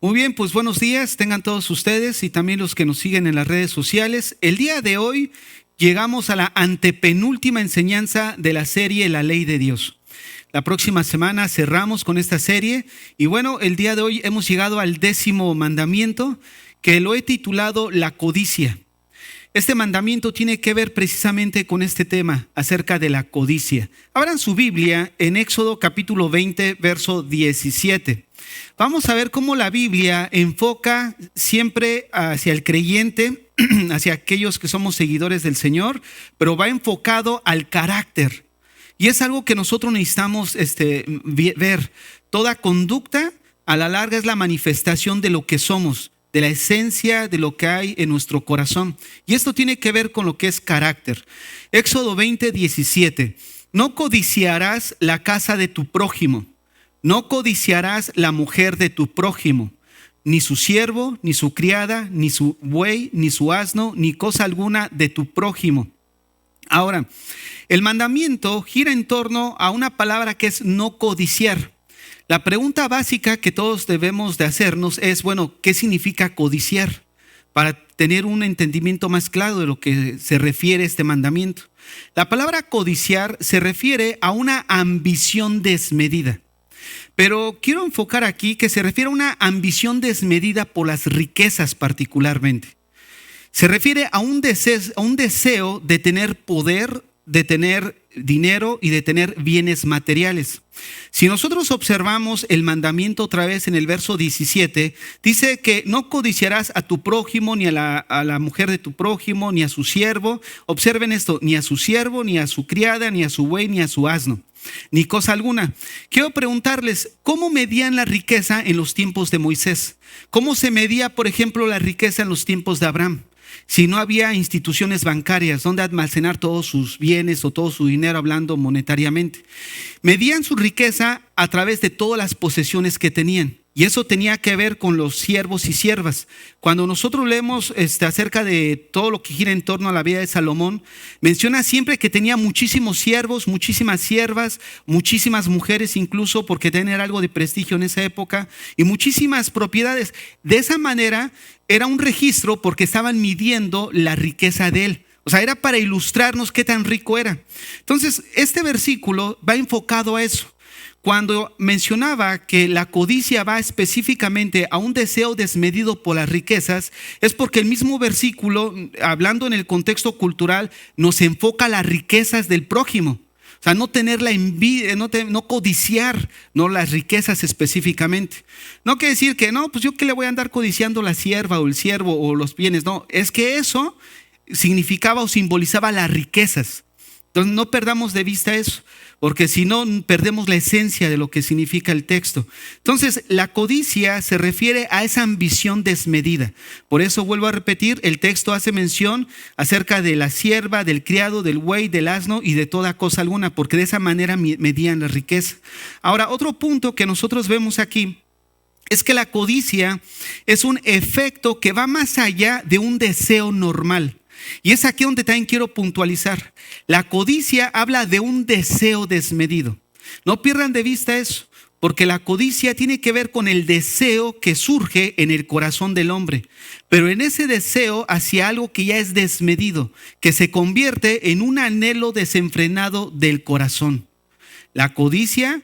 Muy bien, pues buenos días, tengan todos ustedes y también los que nos siguen en las redes sociales. El día de hoy llegamos a la antepenúltima enseñanza de la serie La Ley de Dios. La próxima semana cerramos con esta serie y bueno, el día de hoy hemos llegado al 10º mandamiento, que lo he titulado La codicia. Este mandamiento tiene que ver precisamente con este tema acerca de la codicia. Abran su Biblia en Éxodo capítulo 20, verso 17. Vamos a ver cómo la Biblia enfoca siempre hacia el creyente, hacia aquellos que somos seguidores del Señor, pero va enfocado al carácter. Y es algo que nosotros necesitamos ver. Toda conducta a la larga es la manifestación de lo que somos, de la esencia de lo que hay en nuestro corazón. Y esto tiene que ver con lo que es carácter. Éxodo 20, 17. No codiciarás la casa de tu prójimo. No codiciarás la mujer de tu prójimo, ni su siervo, ni su criada, ni su buey, ni su asno, ni cosa alguna de tu prójimo. Ahora, el mandamiento gira en torno a una palabra que es no codiciar. La pregunta básica que todos debemos de hacernos es, bueno, ¿qué significa codiciar? Para tener un entendimiento más claro de lo que se refiere a este mandamiento. La palabra codiciar se refiere a una ambición desmedida. Pero quiero enfocar aquí que se refiere a una ambición desmedida por las riquezas particularmente. Se refiere a un deseo de tener poder, de tener dinero y de tener bienes materiales. Si nosotros observamos el mandamiento otra vez en el verso 17, dice que no codiciarás a tu prójimo, ni a la mujer de tu prójimo, ni a su siervo. Observen esto, ni a su siervo, ni a su criada, ni a su buey, ni a su asno, ni cosa alguna. Quiero preguntarles, ¿cómo medían la riqueza en los tiempos de Moisés? ¿Cómo se medía, por ejemplo, la riqueza en los tiempos de Abraham? Si no había instituciones bancarias donde almacenar todos sus bienes o todo su dinero, hablando monetariamente. Medían su riqueza a través de todas las posesiones que tenían. Y eso tenía que ver con los siervos y siervas. Cuando nosotros leemos acerca de todo lo que gira en torno a la vida de Salomón, menciona siempre que tenía muchísimos siervos, muchísimas siervas, muchísimas mujeres incluso, porque tener algo de prestigio en esa época, y muchísimas propiedades. De esa manera era un registro porque estaban midiendo la riqueza de él. O sea, era para ilustrarnos qué tan rico era. Entonces, este versículo va enfocado a eso. Cuando mencionaba que la codicia va específicamente a un deseo desmedido por las riquezas, es porque el mismo versículo, hablando en el contexto cultural, nos enfoca a las riquezas del prójimo. O sea, no tener la envidia, no codiciar, no las riquezas específicamente. No quiere decir que no, pues yo qué le voy a andar codiciando la sierva o el siervo o los bienes. No, es que eso significaba o simbolizaba las riquezas. Entonces no perdamos de vista eso, porque si no perdemos la esencia de lo que significa el texto. Entonces la codicia se refiere a esa ambición desmedida. Por eso vuelvo a repetir, el texto hace mención acerca de la sierva, del criado, del buey, del asno y de toda cosa alguna, porque de esa manera medían la riqueza. Ahora, otro punto que nosotros vemos aquí es que la codicia es un efecto que va más allá de un deseo normal. Y es aquí donde también quiero puntualizar. La codicia habla de un deseo desmedido. No pierdan de vista eso, porque la codicia tiene que ver con el deseo que surge en el corazón del hombre, pero en ese deseo hacia algo que ya es desmedido, que se convierte en un anhelo desenfrenado del corazón. La codicia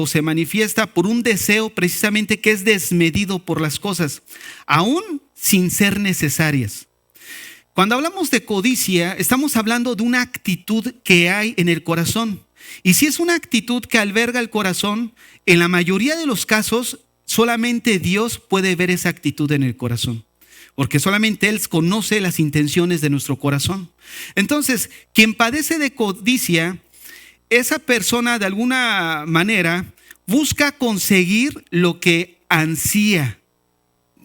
se manifiesta por un deseo precisamente que es desmedido por las cosas, aún sin ser necesarias. Cuando hablamos de codicia, estamos hablando de una actitud que hay en el corazón. Y si es una actitud que alberga el corazón, en la mayoría de los casos, solamente Dios puede ver esa actitud en el corazón. Porque solamente Él conoce las intenciones de nuestro corazón. Entonces, quien padece de codicia, esa persona de alguna manera busca conseguir lo que ansía,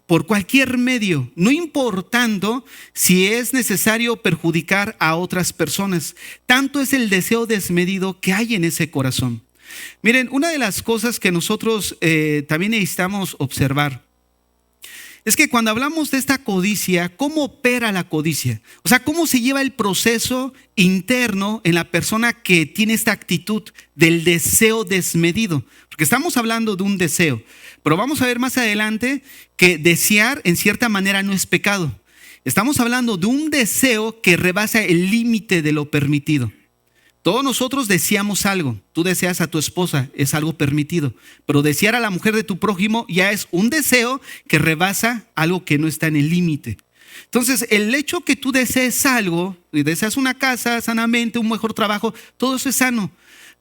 por cualquier medio, no importando si es necesario perjudicar a otras personas. Tanto es el deseo desmedido que hay en ese corazón. Miren, una de las cosas que nosotros también necesitamos observar es que cuando hablamos de esta codicia, ¿cómo opera la codicia? O sea, ¿cómo se lleva el proceso interno en la persona que tiene esta actitud del deseo desmedido? Porque estamos hablando de un deseo, pero vamos a ver más adelante que desear en cierta manera no es pecado. Estamos hablando de un deseo que rebasa el límite de lo permitido. Todos nosotros deseamos algo. Tú deseas a tu esposa, es algo permitido. Pero desear a la mujer de tu prójimo ya es un deseo que rebasa algo que no está en el límite. Entonces, el hecho que tú desees algo, deseas una casa sanamente, un mejor trabajo, todo eso es sano.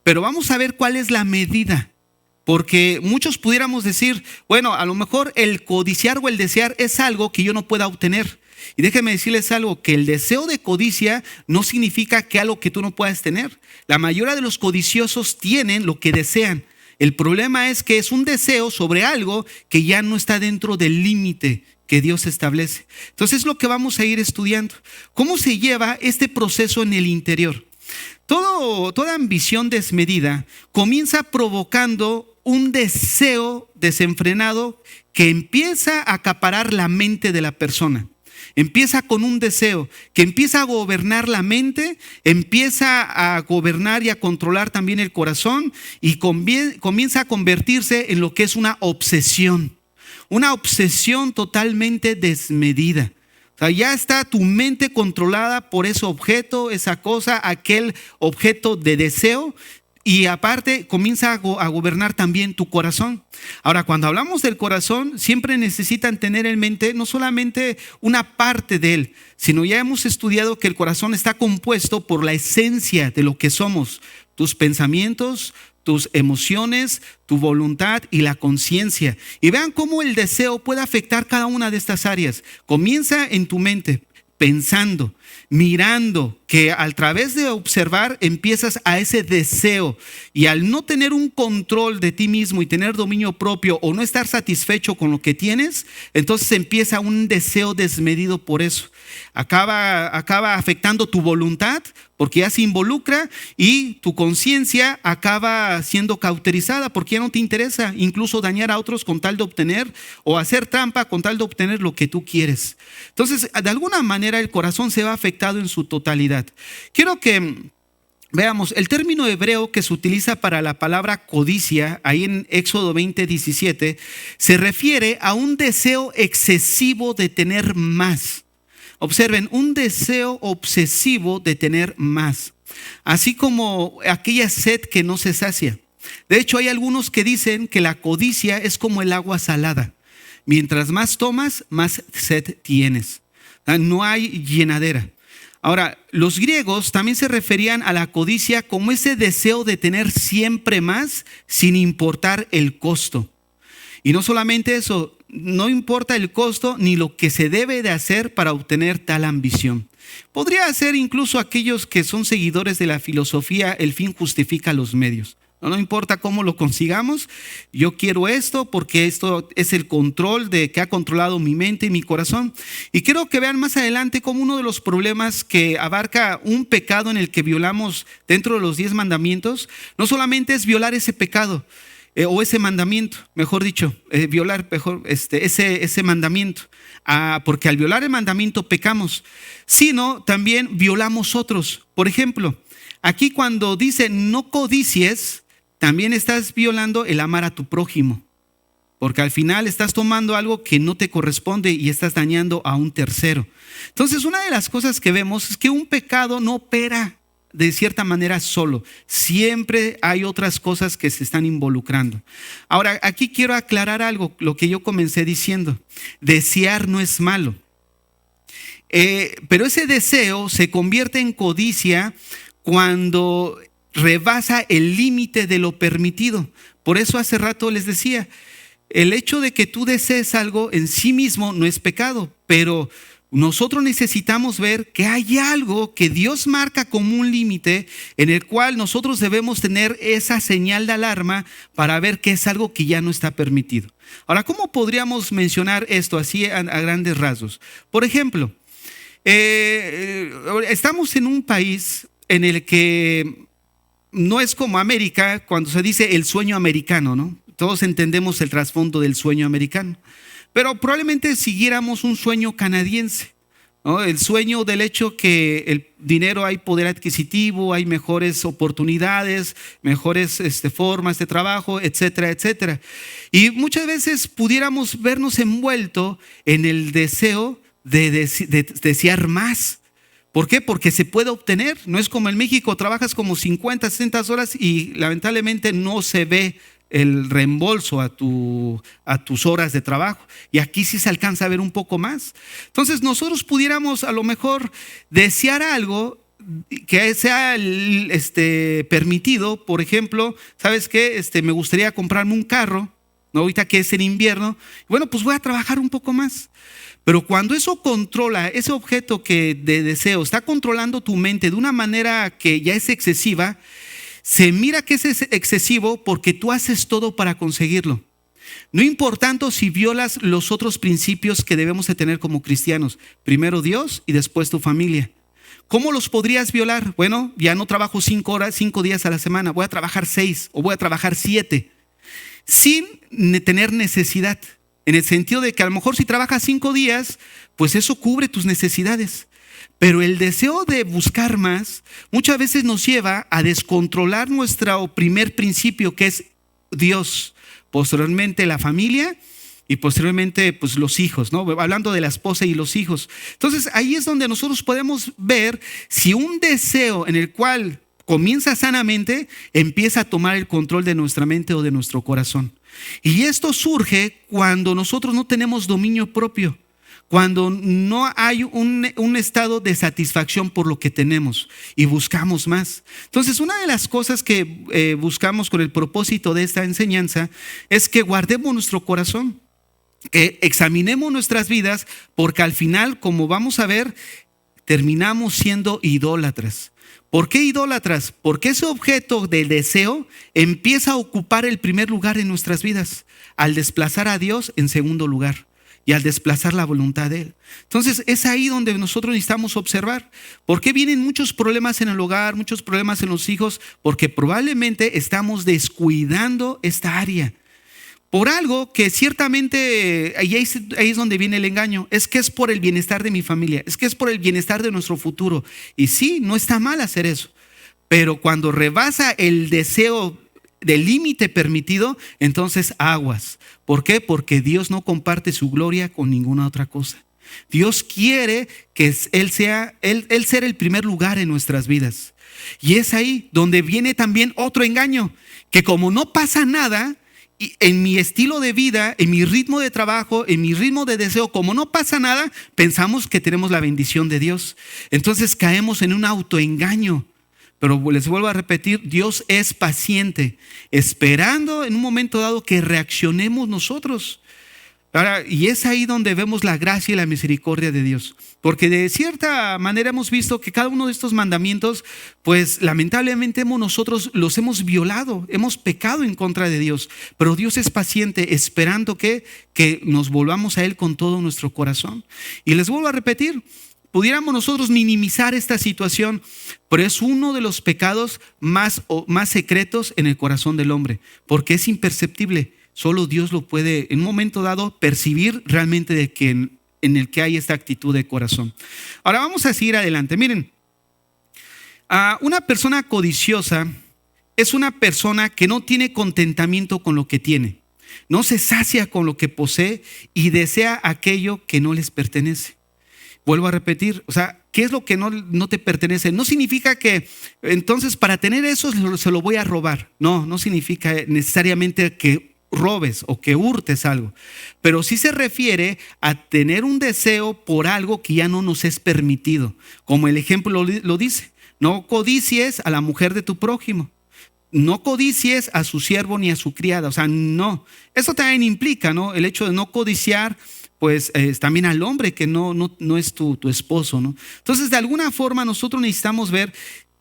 Pero vamos a ver cuál es la medida. Porque muchos pudiéramos decir, bueno, a lo mejor el codiciar o el desear es algo que yo no pueda obtener. Y déjenme decirles algo, que el deseo de codicia no significa que algo que tú no puedas tener. La mayoría de los codiciosos tienen lo que desean. El problema es que es un deseo sobre algo que ya no está dentro del límite que Dios establece. Entonces es lo que vamos a ir estudiando. ¿Cómo se lleva este proceso en el interior? Toda ambición desmedida comienza provocando un deseo desenfrenado que empieza a acaparar la mente de la persona. Empieza con un deseo que empieza a gobernar la mente, empieza a gobernar y a controlar también el corazón y comienza a convertirse en lo que es una obsesión totalmente desmedida. O sea, ya está tu mente controlada por ese objeto, esa cosa, aquel objeto de deseo. Y aparte comienza a gobernar también tu corazón. Ahora, cuando hablamos del corazón, siempre necesitan tener en mente no solamente una parte de él, sino ya hemos estudiado que el corazón está compuesto por la esencia de lo que somos, tus pensamientos, tus emociones, tu voluntad y la conciencia. Y vean cómo el deseo puede afectar cada una de estas áreas. Comienza en tu mente, pensando, mirando, que a través de observar empiezas a ese deseo, y al no tener un control de ti mismo y tener dominio propio o no estar satisfecho con lo que tienes, entonces empieza un deseo desmedido por eso. Acaba afectando tu voluntad porque ya se involucra, y tu conciencia acaba siendo cauterizada porque ya no te interesa incluso dañar a otros con tal de obtener, o hacer trampa con tal de obtener lo que tú quieres. Entonces, de alguna manera el corazón se va afectado en su totalidad. Quiero que veamos el término hebreo que se utiliza para la palabra codicia, ahí en Éxodo 20:17, se refiere a un deseo excesivo de tener más. Observen, un deseo obsesivo de tener más, así como aquella sed que no se sacia. De hecho, hay algunos que dicen que la codicia es como el agua salada. Mientras más tomas, más sed tienes. No hay llenadera. Ahora, los griegos también se referían a la codicia como ese deseo de tener siempre más sin importar el costo. Y no solamente eso, no importa el costo ni lo que se debe de hacer para obtener tal ambición. Podría ser incluso aquellos que son seguidores de la filosofía, el fin justifica los medios. No importa cómo lo consigamos, yo quiero esto porque esto es el control que ha controlado mi mente y mi corazón. Y quiero que vean más adelante cómo uno de los problemas que abarca un pecado en el que violamos dentro de los 10 mandamientos, no solamente es violar ese pecado, o ese mandamiento, mejor dicho, violar ese mandamiento, porque al violar el mandamiento pecamos, sino también violamos otros. Por ejemplo, aquí cuando dice no codicies, también estás violando el amar a tu prójimo, porque al final estás tomando algo que no te corresponde y estás dañando a un tercero. Entonces, una de las cosas que vemos es que un pecado no opera de cierta manera solo. Siempre hay otras cosas que se están involucrando. Ahora, aquí quiero aclarar algo, lo que yo comencé diciendo. Desear no es malo. Pero ese deseo se convierte en codicia cuando rebasa el límite de lo permitido. Por eso hace rato les decía, el hecho de que tú desees algo en sí mismo no es pecado, pero nosotros necesitamos ver que hay algo que Dios marca como un límite en el cual nosotros debemos tener esa señal de alarma para ver que es algo que ya no está permitido. Ahora, ¿cómo podríamos mencionar esto así a grandes rasgos? Por ejemplo, estamos en un país en el que no es como América cuando se dice el sueño americano, ¿no? Todos entendemos el trasfondo del sueño americano. pero probablemente siguiéramos un sueño canadiense, ¿no? El sueño del hecho que el dinero, hay poder adquisitivo, hay mejores oportunidades, mejores formas de trabajo, etcétera, etcétera. Y muchas veces pudiéramos vernos envueltos en el deseo de desear más. ¿Por qué? Porque se puede obtener. No es como en México, trabajas como 50, 60 horas y lamentablemente no se ve el reembolso a tus horas de trabajo. Y aquí sí se alcanza a ver un poco más. Entonces nosotros pudiéramos a lo mejor desear algo que sea permitido. Por ejemplo, ¿sabes qué? Me gustaría comprarme un carro, ¿no? Ahorita que es en invierno. Bueno, pues voy a trabajar un poco más. Pero cuando eso controla, ese objeto de deseo está controlando tu mente de una manera que ya es excesiva, se mira que es excesivo porque tú haces todo para conseguirlo. No importando si violas los otros principios que debemos de tener como cristianos. Primero Dios y después tu familia. ¿Cómo los podrías violar? Bueno, ya no trabajo 5 horas, 5 días a la semana. Voy a trabajar 6 o voy a trabajar 7. Sin tener necesidad. En el sentido de que a lo mejor si trabajas 5 días, pues eso cubre tus necesidades. Pero el deseo de buscar más muchas veces nos lleva a descontrolar nuestro primer principio, que es Dios, posteriormente la familia y posteriormente pues los hijos, ¿no? Hablando de la esposa y los hijos. Entonces ahí es donde nosotros podemos ver si un deseo en el cual comienza sanamente, empieza a tomar el control de nuestra mente o de nuestro corazón. Y esto surge cuando nosotros no tenemos dominio propio. Cuando no hay un estado de satisfacción por lo que tenemos y buscamos más. Entonces, una de las cosas que buscamos con el propósito de esta enseñanza es que guardemos nuestro corazón, que examinemos nuestras vidas, porque al final, como vamos a ver, terminamos siendo idólatras. ¿Por qué idólatras? Porque ese objeto del deseo empieza a ocupar el primer lugar en nuestras vidas, al desplazar a Dios en segundo lugar. Y al desplazar la voluntad de Él. Entonces es ahí donde nosotros necesitamos observar. ¿Por qué vienen muchos problemas en el hogar, muchos problemas en los hijos? Porque probablemente estamos descuidando esta área. Por algo que ciertamente ahí es donde viene el engaño. Es que es por el bienestar de mi familia. Es que es por el bienestar de nuestro futuro. Y sí, no está mal hacer eso. Pero cuando rebasa el deseo del límite permitido, entonces aguas. ¿Por qué? Porque Dios no comparte su gloria con ninguna otra cosa. Dios quiere que Él sea el primer lugar en nuestras vidas. Y es ahí donde viene también otro engaño, que como no pasa nada, en mi estilo de vida, en mi ritmo de trabajo, en mi ritmo de deseo, como no pasa nada, pensamos que tenemos la bendición de Dios. Entonces caemos en un autoengaño. Pero les vuelvo a repetir, Dios es paciente, esperando en un momento dado que reaccionemos nosotros. Ahora, y es ahí donde vemos la gracia y la misericordia de Dios. Porque de cierta manera hemos visto que cada uno de estos mandamientos, pues lamentablemente nosotros los hemos violado, hemos pecado en contra de Dios. Pero Dios es paciente, esperando que nos volvamos a Él con todo nuestro corazón. Y les vuelvo a repetir, pudiéramos nosotros minimizar esta situación, pero es uno de los pecados más secretos en el corazón del hombre, porque es imperceptible. Solo Dios lo puede en un momento dado percibir realmente en el que hay esta actitud de corazón. Ahora vamos a seguir adelante. Miren, una persona codiciosa es una persona que no tiene contentamiento con lo que tiene, no se sacia con lo que posee y desea aquello que no les pertenece. Vuelvo a repetir, o sea, ¿qué es lo que no te pertenece? No significa que entonces para tener eso se lo voy a robar. No significa necesariamente que robes o que hurtes algo. Pero sí se refiere a tener un deseo por algo que ya no nos es permitido. Como el ejemplo lo dice, no codicies a la mujer de tu prójimo. No codicies a su siervo ni a su criada. O sea, no. Eso también implica, ¿no? El hecho de no codiciar, pues también al hombre que no es tu esposo, ¿no? Entonces, de alguna forma nosotros necesitamos ver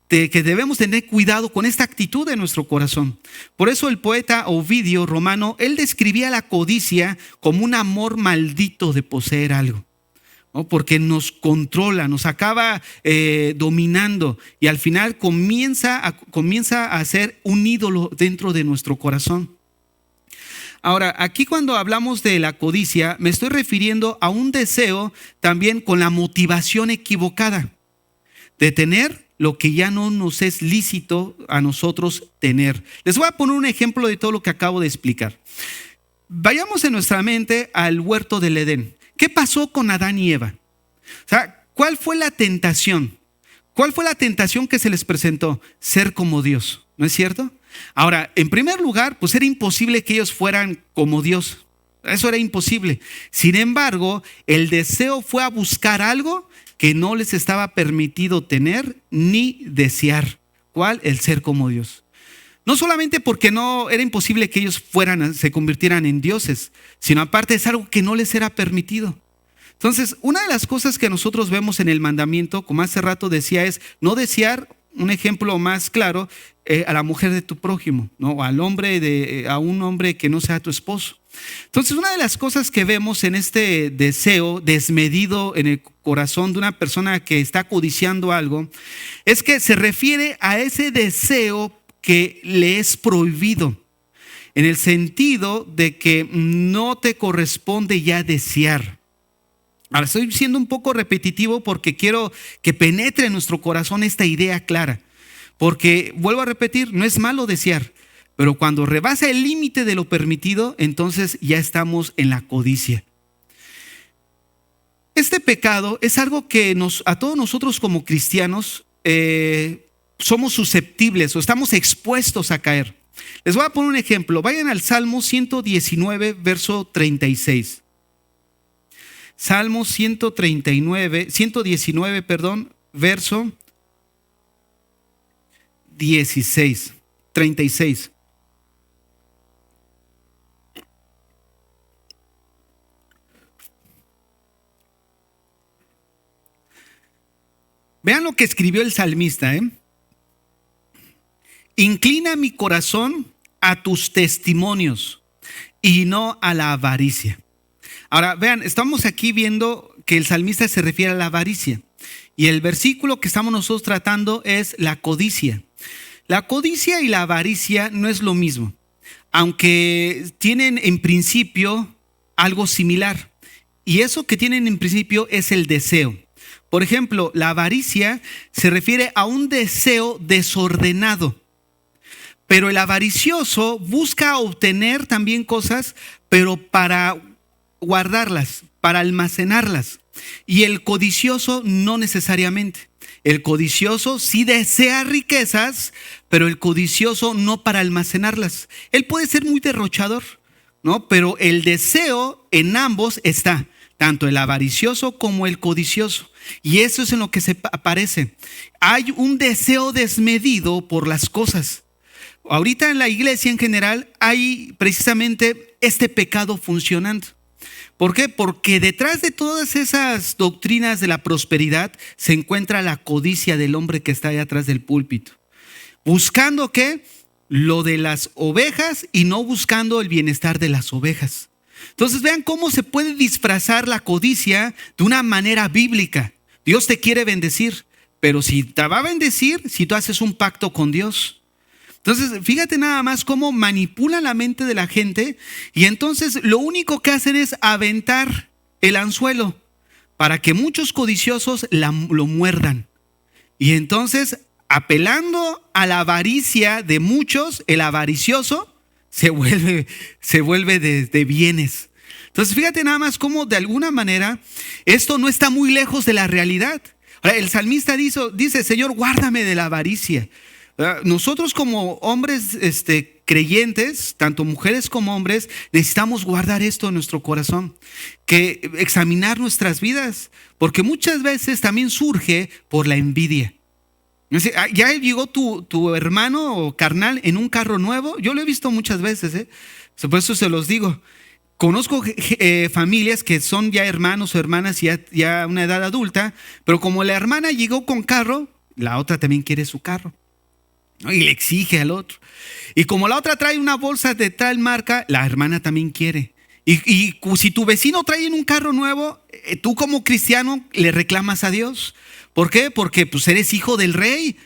que debemos tener cuidado con esta actitud de nuestro corazón. Por eso el poeta Ovidio romano, él describía la codicia como un amor maldito de poseer algo, ¿no? Porque nos controla, nos acaba dominando y al final comienza a ser un ídolo dentro de nuestro corazón. Ahora, aquí cuando hablamos de la codicia, me estoy refiriendo a un deseo también con la motivación equivocada de tener lo que ya no nos es lícito a nosotros tener. Les voy a poner un ejemplo de todo lo que acabo de explicar. Vayamos en nuestra mente al huerto del Edén. ¿Qué pasó con Adán y Eva? O sea, ¿cuál fue la tentación? ¿Cuál fue la tentación que se les presentó? Ser como Dios, ¿no es cierto? Ahora, en primer lugar, pues era imposible que ellos fueran como Dios. Eso era imposible. Sin embargo, el deseo fue a buscar algo que no les estaba permitido tener ni desear. ¿Cuál? El ser como Dios. No solamente porque no era imposible que ellos se convirtieran en dioses, sino aparte es algo que no les era permitido. Entonces, una de las cosas que nosotros vemos en el mandamiento, como hace rato decía, es no desear, un ejemplo más claro, a la mujer de tu prójimo, ¿no? O a un hombre que no sea tu esposo. Entonces, una de las cosas que vemos en este deseo desmedido en el corazón de una persona que está codiciando algo, es que se refiere a ese deseo que le es prohibido, en el sentido de que no te corresponde ya desear. Ahora estoy siendo un poco repetitivo porque quiero que penetre en nuestro corazón esta idea clara. Porque, vuelvo a repetir, no es malo desear, pero cuando rebasa el límite de lo permitido, entonces ya estamos en la codicia. Este pecado es algo que a todos nosotros como cristianos somos susceptibles o estamos expuestos a caer. Les voy a poner un ejemplo. Vayan al Salmo 119, verso 36. Salmo 119, verso 36. Vean lo que escribió el salmista, Inclina mi corazón a tus testimonios y no a la avaricia. Ahora, vean, estamos aquí viendo que el salmista se refiere a la avaricia. Y el versículo que estamos nosotros tratando es la codicia. La codicia y la avaricia no es lo mismo, aunque tienen en principio algo similar. Y eso que tienen en principio es el deseo. Por ejemplo, la avaricia se refiere a un deseo desordenado. Pero el avaricioso busca obtener también cosas, pero para guardarlas, para almacenarlas. Y el codicioso no necesariamente. El codicioso sí desea riquezas, pero el codicioso no para almacenarlas. Él puede ser muy derrochador, ¿no? Pero el deseo en ambos está, tanto el avaricioso como el codicioso. Y eso es en lo que se aparece. Hay un deseo desmedido por las cosas. Ahorita en la iglesia en general hay precisamente este pecado funcionando. ¿Por qué? Porque detrás de todas esas doctrinas de la prosperidad se encuentra la codicia del hombre que está allá atrás del púlpito. Buscando ¿qué? Lo de las ovejas y no buscando el bienestar de las ovejas. Entonces vean cómo se puede disfrazar la codicia de una manera bíblica. Dios te quiere bendecir, pero si te va a bendecir, si tú haces un pacto con Dios. Entonces, fíjate nada más cómo manipulan la mente de la gente y entonces lo único que hacen es aventar el anzuelo para que muchos codiciosos lo muerdan. Y entonces, apelando a la avaricia de muchos, el avaricioso se vuelve de bienes. Entonces, fíjate nada más cómo de alguna manera esto no está muy lejos de la realidad. Ahora, el salmista dice, Señor, guárdame de la avaricia. Nosotros como hombres creyentes, tanto mujeres como hombres, necesitamos guardar esto en nuestro corazón, que examinar nuestras vidas, porque muchas veces también surge por la envidia. Ya llegó tu hermano o carnal en un carro nuevo. Yo lo he visto muchas veces, por eso se los digo. Conozco familias que son ya hermanos o hermanas ya a una edad adulta, pero como la hermana llegó con carro, la otra también quiere su carro. Y le exige al otro. Y como la otra trae una bolsa de tal marca, la hermana también quiere. Y si tu vecino trae en un carro nuevo, tú como cristiano le reclamas a Dios. ¿Por qué? Porque pues eres hijo del rey.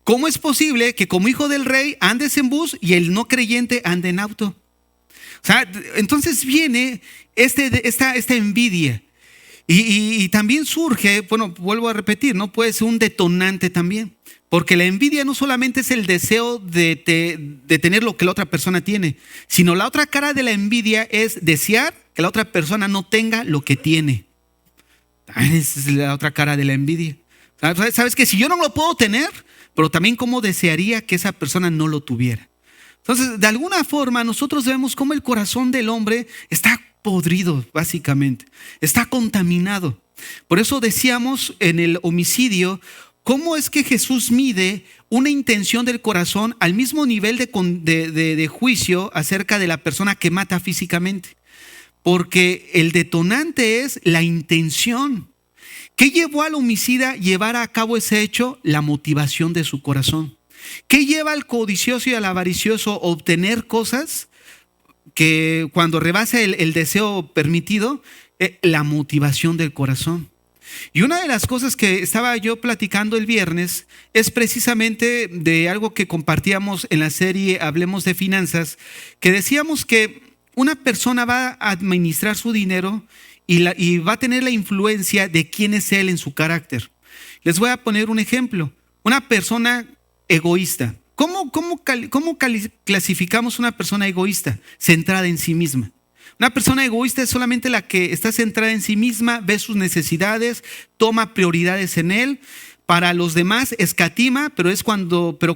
¿Cómo es posible que como hijo del rey andes en bus y el no creyente ande en auto? O sea, entonces viene esta envidia. Y también surge, bueno, vuelvo a repetir, ¿no? Puede ser un detonante también. Porque la envidia no solamente es el deseo de tener lo que la otra persona tiene, sino la otra cara de la envidia es desear que la otra persona no tenga lo que tiene. Esa es la otra cara de la envidia. Sabes que si yo no lo puedo tener, pero también cómo desearía que esa persona no lo tuviera. Entonces, de alguna forma, nosotros vemos cómo el corazón del hombre está podrido, básicamente. Está contaminado. Por eso decíamos en el homicidio, ¿cómo es que Jesús mide una intención del corazón al mismo nivel de juicio acerca de la persona que mata físicamente? Porque el detonante es la intención. ¿Qué llevó al homicida llevar a cabo ese hecho? La motivación de su corazón. ¿Qué lleva al codicioso y al avaricioso a obtener cosas que cuando rebasa el deseo permitido? La motivación del corazón. Y una de las cosas que estaba yo platicando el viernes es precisamente de algo que compartíamos en la serie Hablemos de Finanzas, que decíamos que una persona va a administrar su dinero y va a tener la influencia de quién es él en su carácter. Les voy a poner un ejemplo. Una persona egoísta. ¿Cómo clasificamos una persona egoísta? Centrada en sí misma. Una persona egoísta es solamente la que está centrada en sí misma, ve sus necesidades, toma prioridades en él. Para los demás escatima, pero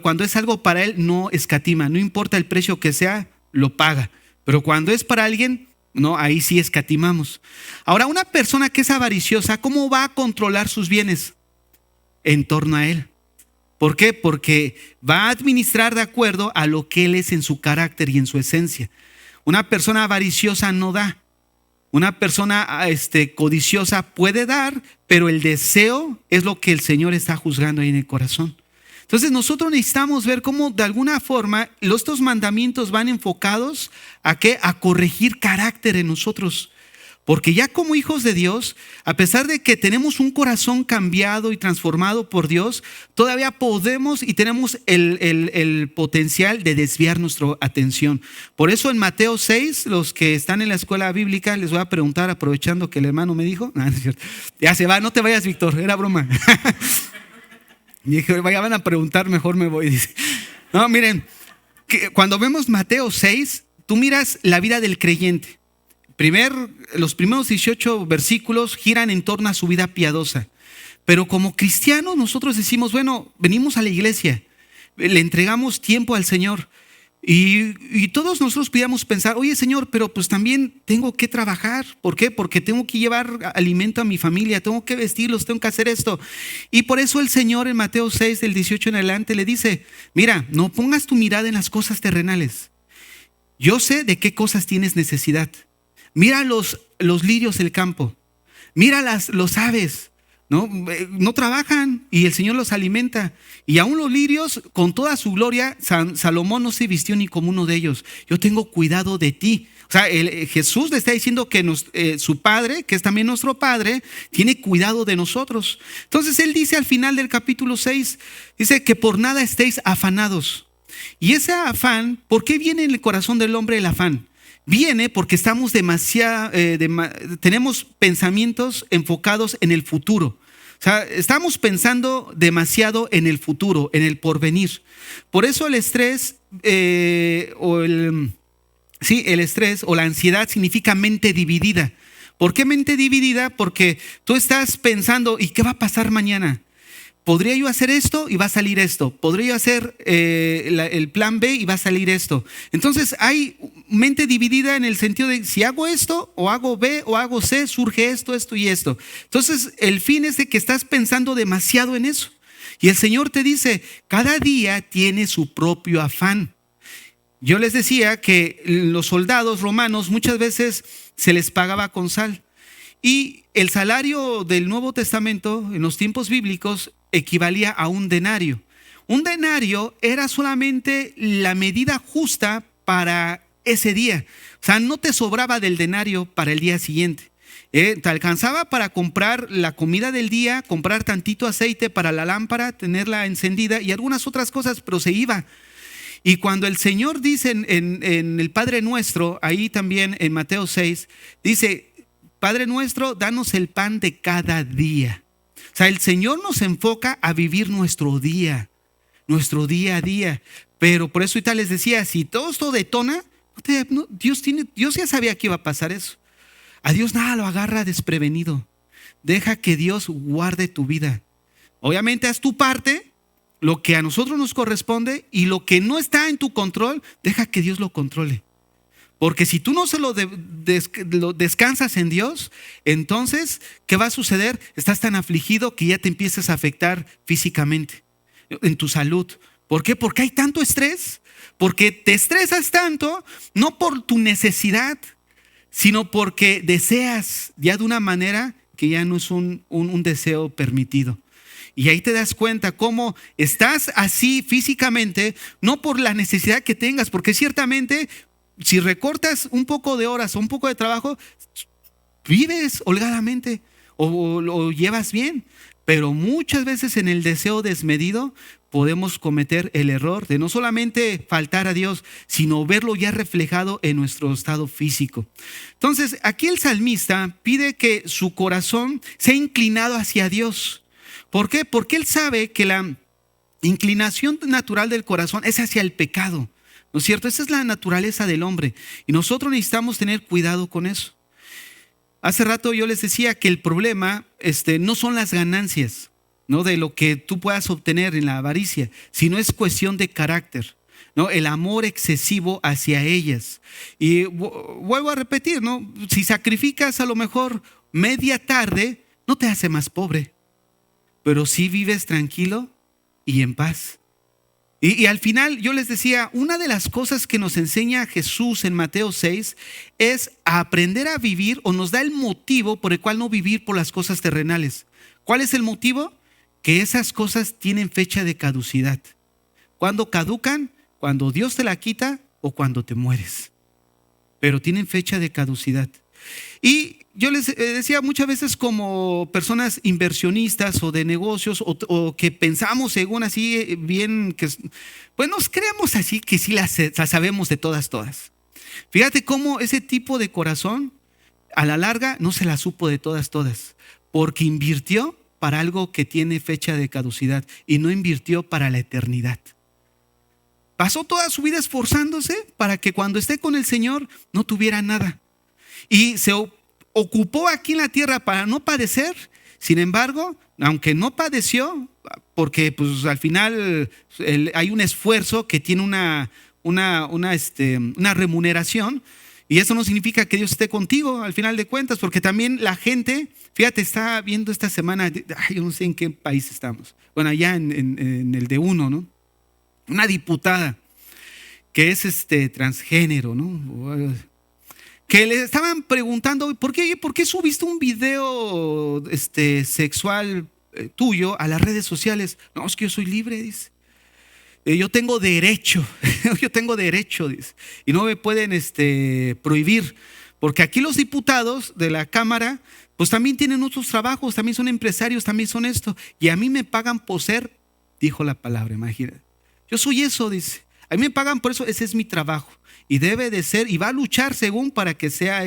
cuando es algo para él no escatima. No importa el precio que sea, lo paga. Pero cuando es para alguien, no, ahí sí escatimamos. Ahora, una persona que es avariciosa, ¿cómo va a controlar sus bienes? En torno a él. ¿Por qué? Porque va a administrar de acuerdo a lo que él es en su carácter y en su esencia. Una persona avariciosa no da. Una persona codiciosa puede dar, pero el deseo es lo que el Señor está juzgando ahí en el corazón. Entonces nosotros necesitamos ver cómo de alguna forma estos mandamientos van enfocados ¿a qué? A corregir carácter en nosotros. Porque ya como hijos de Dios, a pesar de que tenemos un corazón cambiado y transformado por Dios, todavía podemos y tenemos el potencial de desviar nuestra atención. Por eso en Mateo 6, los que están en la escuela bíblica, les voy a preguntar, aprovechando que el hermano me dijo, no es cierto, ya se va, no te vayas, Víctor, era broma. Y dije, vaya, van a preguntar, mejor me voy, dice. No, miren, que cuando vemos Mateo 6, tú miras la vida del creyente. Los primeros 18 versículos giran en torno a su vida piadosa. Pero como cristianos nosotros decimos, bueno, venimos a la iglesia, le entregamos tiempo al Señor. Y todos nosotros podíamos pensar, oye Señor, pero pues también tengo que trabajar. ¿Por qué? Porque tengo que llevar alimento a mi familia, tengo que vestirlos, tengo que hacer esto. Y por eso el Señor en Mateo 6, del 18 en adelante, le dice, mira, no pongas tu mirada en las cosas terrenales. Yo sé de qué cosas tienes necesidad. Mira los lirios del campo, mira los aves, no trabajan y el Señor los alimenta. Y aún los lirios, con toda su gloria, Salomón no se vistió ni como uno de ellos. Yo tengo cuidado de ti. O sea, Jesús le está diciendo que su Padre, que es también nuestro Padre, tiene cuidado de nosotros. Entonces Él dice al final del capítulo 6, dice que por nada estéis afanados. Y ese afán, ¿por qué viene en el corazón del hombre el afán? Viene porque estamos tenemos pensamientos enfocados en el futuro. O sea, estamos pensando demasiado en el futuro, en el porvenir. Por eso el estrés el estrés o la ansiedad significa mente dividida. ¿Por qué mente dividida? Porque tú estás pensando, ¿y qué va a pasar mañana? ¿Podría yo hacer esto y va a salir esto? ¿Podría yo hacer el plan B y va a salir esto? Entonces hay mente dividida en el sentido de si hago esto o hago B o hago C, surge esto, esto y esto. Entonces el fin es de que estás pensando demasiado en eso. Y el Señor te dice, cada día tiene su propio afán. Yo les decía que los soldados romanos muchas veces se les pagaba con sal. Y el salario del Nuevo Testamento en los tiempos bíblicos equivalía a un denario. Un denario era solamente la medida justa para ese día. O sea, no te sobraba del denario para el día siguiente. Te alcanzaba para comprar la comida del día, comprar tantito aceite para la lámpara, tenerla encendida y algunas otras cosas, pero se iba. Y cuando el Señor dice en el Padre Nuestro, ahí también en Mateo 6, dice, Padre Nuestro, danos el pan de cada día. O sea, el Señor nos enfoca a vivir nuestro día a día. Pero por eso ahorita les decía, si todo esto detona, Dios ya sabía que iba a pasar eso. A Dios nada lo agarra desprevenido. Deja que Dios guarde tu vida. Obviamente haz tu parte, lo que a nosotros nos corresponde, y lo que no está en tu control, deja que Dios lo controle. Porque si tú no se lo descansas en Dios, entonces, ¿qué va a suceder? Estás tan afligido que ya te empiezas a afectar físicamente, en tu salud. ¿Por qué? Porque hay tanto estrés, porque te estresas tanto, no por tu necesidad, sino porque deseas ya de una manera que ya no es un deseo permitido. Y ahí te das cuenta cómo estás así físicamente, no por la necesidad que tengas, porque ciertamente si recortas un poco de horas o un poco de trabajo, vives holgadamente o lo llevas bien. Pero muchas veces en el deseo desmedido podemos cometer el error de no solamente faltar a Dios, sino verlo ya reflejado en nuestro estado físico. Entonces, aquí el salmista pide que su corazón sea inclinado hacia Dios. ¿Por qué? Porque él sabe que la inclinación natural del corazón es hacia el pecado, ¿no es cierto? Esa es la naturaleza del hombre y nosotros necesitamos tener cuidado con eso. Hace rato yo les decía que el problema no son las ganancias, ¿no? De lo que tú puedas obtener en la avaricia, sino es cuestión de carácter, ¿no? El amor excesivo hacia ellas. Y vuelvo a repetir, ¿no? Si sacrificas a lo mejor media tarde, no te hace más pobre, pero sí vives tranquilo y en paz. Y al final yo les decía, una de las cosas que nos enseña Jesús en Mateo 6 es a aprender a vivir, o nos da el motivo por el cual no vivir por las cosas terrenales. ¿Cuál es el motivo? Que esas cosas tienen fecha de caducidad. ¿Cuándo caducan? Cuando Dios te la quita o cuando te mueres. Pero tienen fecha de caducidad. Y yo les decía muchas veces, como personas inversionistas o de negocios o que pensamos según así bien, que pues nos creemos así que sí las sabemos de todas. Fíjate cómo ese tipo de corazón a la larga no se la supo de todas, porque invirtió para algo que tiene fecha de caducidad y no invirtió para la eternidad. Pasó toda su vida esforzándose para que cuando esté con el Señor no tuviera nada. Y se ocupó aquí en la tierra para no padecer. Sin embargo, aunque no padeció, porque pues al final hay un esfuerzo que tiene una remuneración, y eso no significa que Dios esté contigo al final de cuentas, porque también la gente, fíjate, está viendo esta semana, yo no sé en qué país estamos, bueno, allá en el de uno, ¿no? Una diputada que es transgénero, ¿no? Que le estaban preguntando, ¿por qué subiste un video sexual tuyo a las redes sociales? No, es que yo soy libre, dice. Yo tengo derecho, dice. Y no me pueden prohibir, porque aquí los diputados de la Cámara, pues también tienen otros trabajos, también son empresarios, también son esto. Y a mí me pagan por ser, dijo la palabra, imagínate. Yo soy eso, dice. A mí me pagan por eso, ese es mi trabajo. Y debe de ser, y va a luchar según para que sea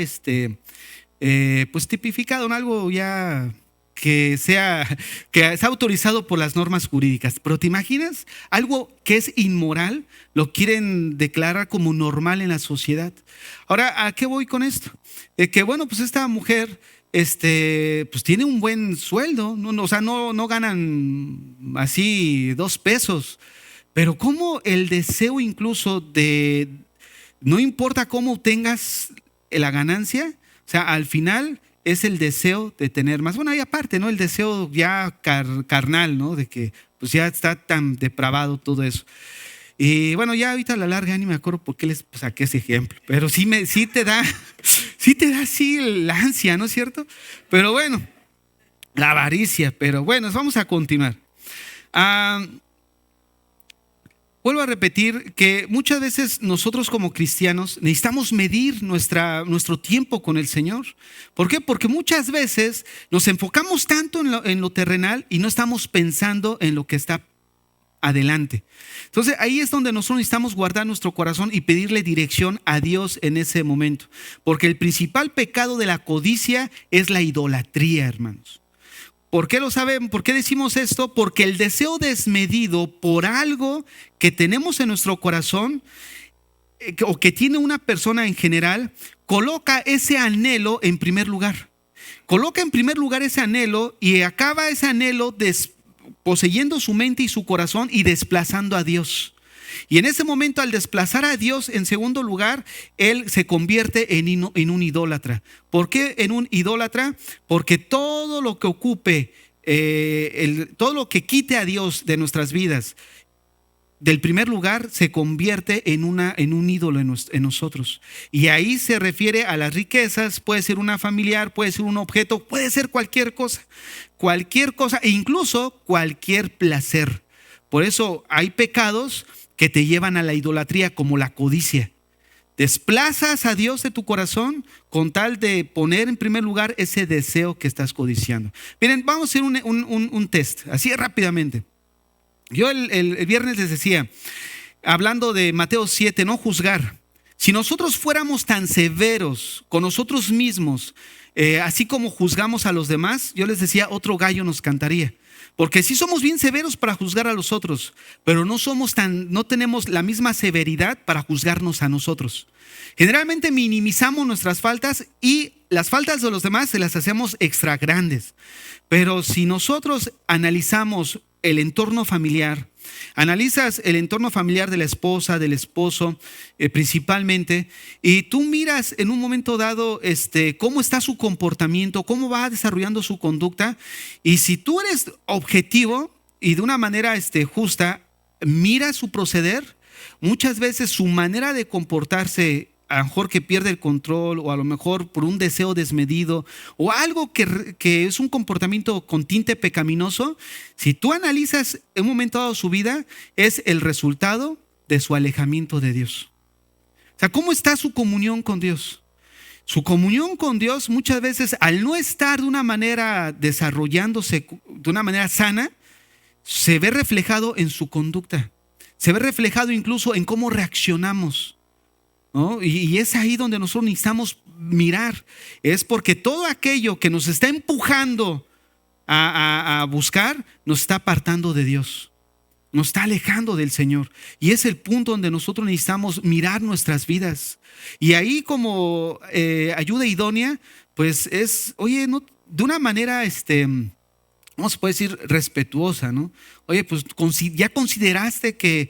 pues tipificado en algo ya que sea autorizado por las normas jurídicas. Pero ¿te imaginas? Algo que es inmoral lo quieren declarar como normal en la sociedad. Ahora, ¿a qué voy con esto? Que bueno, pues esta mujer pues tiene un buen sueldo, o sea, no ganan así 2 pesos. Pero como el deseo incluso de, no importa cómo obtengas la ganancia, o sea, al final es el deseo de tener más. Bueno, y aparte, ¿no? El deseo ya carnal, ¿no? De que pues ya está tan depravado todo eso. Y bueno, ya ahorita a la larga ni me acuerdo por qué les saqué ese ejemplo, pero sí te da así la ansia, ¿no es cierto? Pero bueno, la avaricia, pero bueno, vamos a continuar. Vuelvo a repetir que muchas veces nosotros como cristianos necesitamos medir nuestro tiempo con el Señor. ¿Por qué? Porque muchas veces nos enfocamos tanto en lo terrenal y no estamos pensando en lo que está adelante. Entonces ahí es donde nosotros necesitamos guardar nuestro corazón y pedirle dirección a Dios en ese momento. Porque el principal pecado de la codicia es la idolatría, hermanos. ¿Por qué lo saben? ¿Por qué decimos esto? Porque el deseo desmedido por algo que tenemos en nuestro corazón o que tiene una persona en general, coloca ese anhelo en primer lugar. Coloca en primer lugar ese anhelo y acaba ese anhelo poseyendo su mente y su corazón y desplazando a Dios. Y en ese momento, al desplazar a Dios en segundo lugar, él se convierte en un idólatra. ¿Por qué en un idólatra? Porque todo lo que ocupe, todo lo que quite a Dios de nuestras vidas, del primer lugar se convierte en un ídolo en nosotros. Y ahí se refiere a las riquezas, puede ser una familiar, puede ser un objeto, puede ser cualquier cosa e incluso cualquier placer. Por eso hay pecados que te llevan a la idolatría, como la codicia. Desplazas a Dios de tu corazón con tal de poner en primer lugar ese deseo que estás codiciando. Miren, vamos a hacer un test, así rápidamente. Yo el viernes les decía, hablando de Mateo 7, no juzgar. Si nosotros fuéramos tan severos con nosotros mismos, así como juzgamos a los demás, yo les decía, otro gallo nos cantaría. Porque sí somos bien severos para juzgar a los otros, pero no tenemos la misma severidad para juzgarnos a nosotros. Generalmente minimizamos nuestras faltas y las faltas de los demás se las hacemos extra grandes. Pero si nosotros analizamos el entorno familiar, analizas el entorno familiar de la esposa, del esposo, principalmente, y tú miras en un momento dado cómo está su comportamiento, cómo va desarrollando su conducta, y si tú eres objetivo y de una manera justa, mira su proceder, muchas veces su manera de comportarse, a lo mejor que pierde el control, o a lo mejor por un deseo desmedido, o algo que es un comportamiento con tinte pecaminoso, si tú analizas en un momento dado su vida, es el resultado de su alejamiento de Dios. O sea, ¿cómo está su comunión con Dios? Su comunión con Dios muchas veces, al no estar de una manera desarrollándose de una manera sana, se ve reflejado en su conducta, se ve reflejado incluso en cómo reaccionamos, ¿no? Y es ahí donde nosotros necesitamos mirar. Es porque todo aquello que nos está empujando a buscar, nos está apartando de Dios, nos está alejando del Señor. Y es el punto donde nosotros necesitamos mirar nuestras vidas. Y ahí, como ayuda idónea, pues es, oye, no, de una manera, ¿cómo se puede decir? Respetuosa, ¿no? Oye, pues ya consideraste que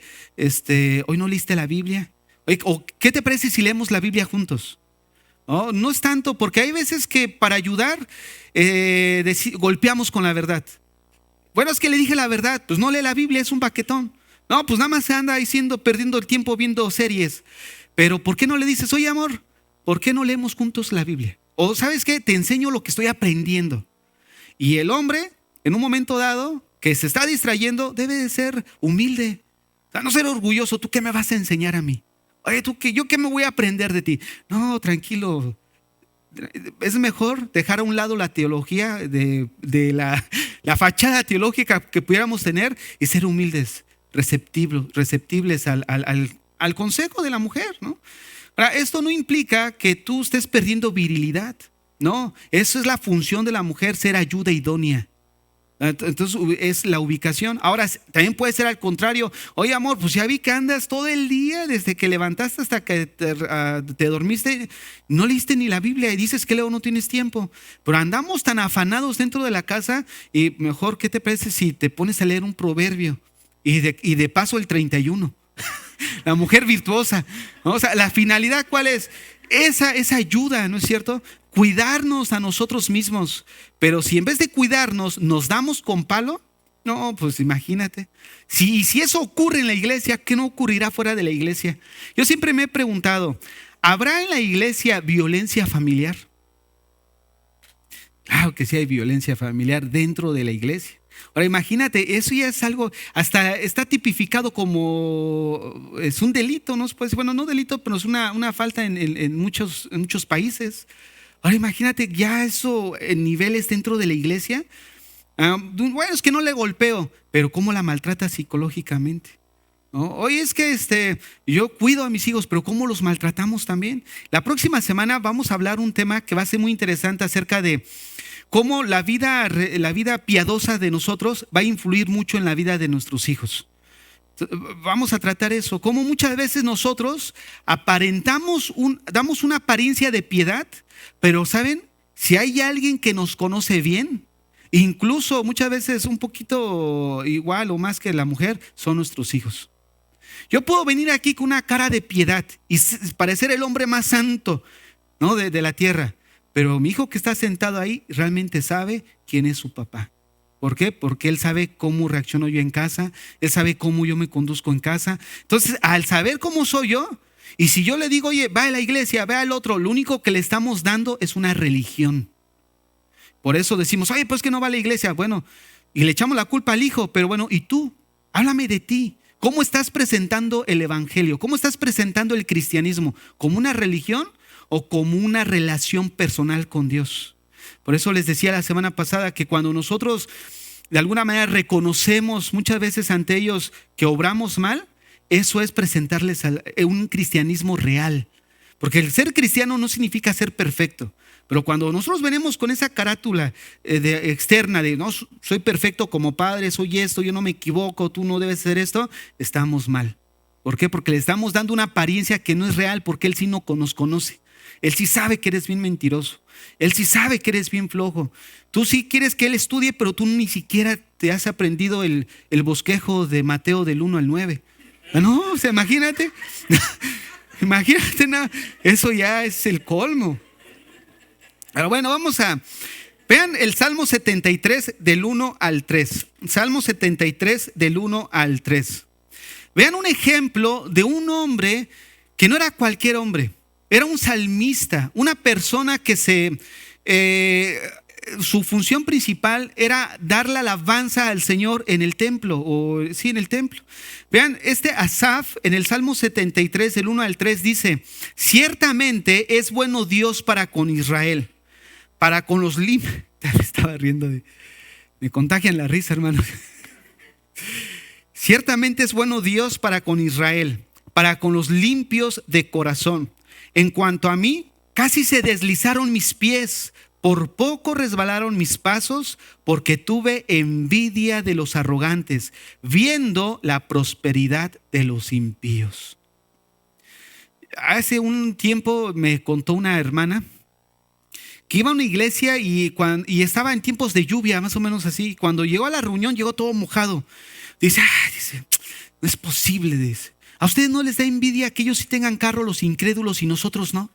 hoy no leíste la Biblia. Oye, ¿o qué te parece si leemos la Biblia juntos? No es tanto, porque hay veces que para ayudar golpeamos con la verdad. Bueno, es que le dije la verdad, pues no lee la Biblia, es un baquetón. No, pues nada más se anda perdiendo el tiempo viendo series. Pero ¿por qué no le dices, oye amor, ¿por qué no leemos juntos la Biblia? O ¿sabes qué? Te enseño lo que estoy aprendiendo. Y el hombre, en un momento dado, que se está distrayendo, debe de ser humilde. O sea, no ser orgulloso. ¿Tú qué me vas a enseñar a mí? Oye, ¿yo qué me voy a aprender de ti? No, tranquilo. Es mejor dejar a un lado la teología de la fachada teológica que pudiéramos tener y ser humildes, receptibles al consejo de la mujer, ¿no? Ahora, esto no implica que tú estés perdiendo virilidad. No, eso es la función de la mujer, ser ayuda idónea. Entonces es la ubicación. Ahora también puede ser al contrario. Oye amor, pues ya vi que andas todo el día, desde que levantaste hasta que te dormiste, no leíste ni la Biblia y dices que luego no tienes tiempo. Pero andamos tan afanados dentro de la casa, y mejor, ¿qué te parece si te pones a leer un proverbio? Y de paso el 31. La mujer virtuosa, ¿no? O sea, la finalidad, ¿cuál es? Esa ayuda, ¿no es cierto? Cuidarnos a nosotros mismos. Pero si en vez de cuidarnos nos damos con palo, no, pues imagínate. Si eso ocurre en la iglesia, ¿qué no ocurrirá fuera de la iglesia? Yo siempre me he preguntado, ¿habrá en la iglesia violencia familiar? Claro que sí hay violencia familiar dentro de la iglesia. Ahora imagínate, eso ya es algo, hasta está tipificado como, es un delito, ¿no? Pues, bueno, no delito, pero es una falta en muchos países. Ahora imagínate ya eso en niveles dentro de la iglesia. Bueno, es que no le golpeo, pero ¿cómo la maltrata psicológicamente? ¿No? Oye, es que yo cuido a mis hijos, pero ¿cómo los maltratamos también? La próxima semana vamos a hablar un tema que va a ser muy interesante acerca de cómo la vida piadosa de nosotros va a influir mucho en la vida de nuestros hijos. Vamos a tratar eso, cómo muchas veces nosotros damos una apariencia de piedad, pero ¿saben? Si hay alguien que nos conoce bien, incluso muchas veces un poquito igual o más que la mujer, son nuestros hijos. Yo puedo venir aquí con una cara de piedad y parecer el hombre más santo, ¿no? de la tierra, pero mi hijo que está sentado ahí realmente sabe quién es su papá. ¿Por qué? Porque él sabe cómo reacciono yo en casa, él sabe cómo yo me conduzco en casa. Entonces, al saber cómo soy yo, y si yo le digo, oye, va a la iglesia, ve al otro, lo único que le estamos dando es una religión. Por eso decimos, oye, pues que no va a la iglesia. Bueno, y le echamos la culpa al hijo, pero bueno, ¿y tú? Háblame de ti. ¿Cómo estás presentando el evangelio? ¿Cómo estás presentando el cristianismo? ¿Como una religión o como una relación personal con Dios? Por eso les decía la semana pasada que cuando nosotros de alguna manera reconocemos muchas veces ante ellos que obramos mal, eso es presentarles un cristianismo real. Porque el ser cristiano no significa ser perfecto. Pero cuando nosotros venimos con esa carátula externa de no, soy perfecto como padre, soy esto, yo no me equivoco, tú no debes hacer esto, estamos mal. ¿Por qué? Porque le estamos dando una apariencia que no es real, porque Él sí no nos conoce. Él sí sabe que eres bien mentiroso. Él sí sabe que eres bien flojo. Tú sí quieres que Él estudie, pero tú ni siquiera te has aprendido el bosquejo de Mateo del 1 al 9. No, o sea, imagínate. Imagínate, no, eso ya es el colmo. Pero bueno, vean el Salmo 73 del 1 al 3. Salmo 73 del 1 al 3. Vean un ejemplo de un hombre que no era cualquier hombre. Era un salmista, una persona que su función principal era dar la alabanza al Señor en el templo, en el templo. Vean, Asaf en el Salmo 73 del 1 al 3 dice, ciertamente es bueno Dios para con Israel, para con los limpios. Estaba riendo, me contagian la risa, hermano. Ciertamente es bueno Dios para con Israel, para con los limpios de corazón. En cuanto a mí, casi se deslizaron mis pies, por poco resbalaron mis pasos, porque tuve envidia de los arrogantes, viendo la prosperidad de los impíos. Hace un tiempo me contó una hermana que iba a una iglesia y estaba en tiempos de lluvia, más o menos así. Cuando llegó a la reunión, llegó todo mojado. Dice, no es posible, dice. ¿A ustedes no les da envidia que ellos sí tengan carro, los incrédulos, y nosotros no?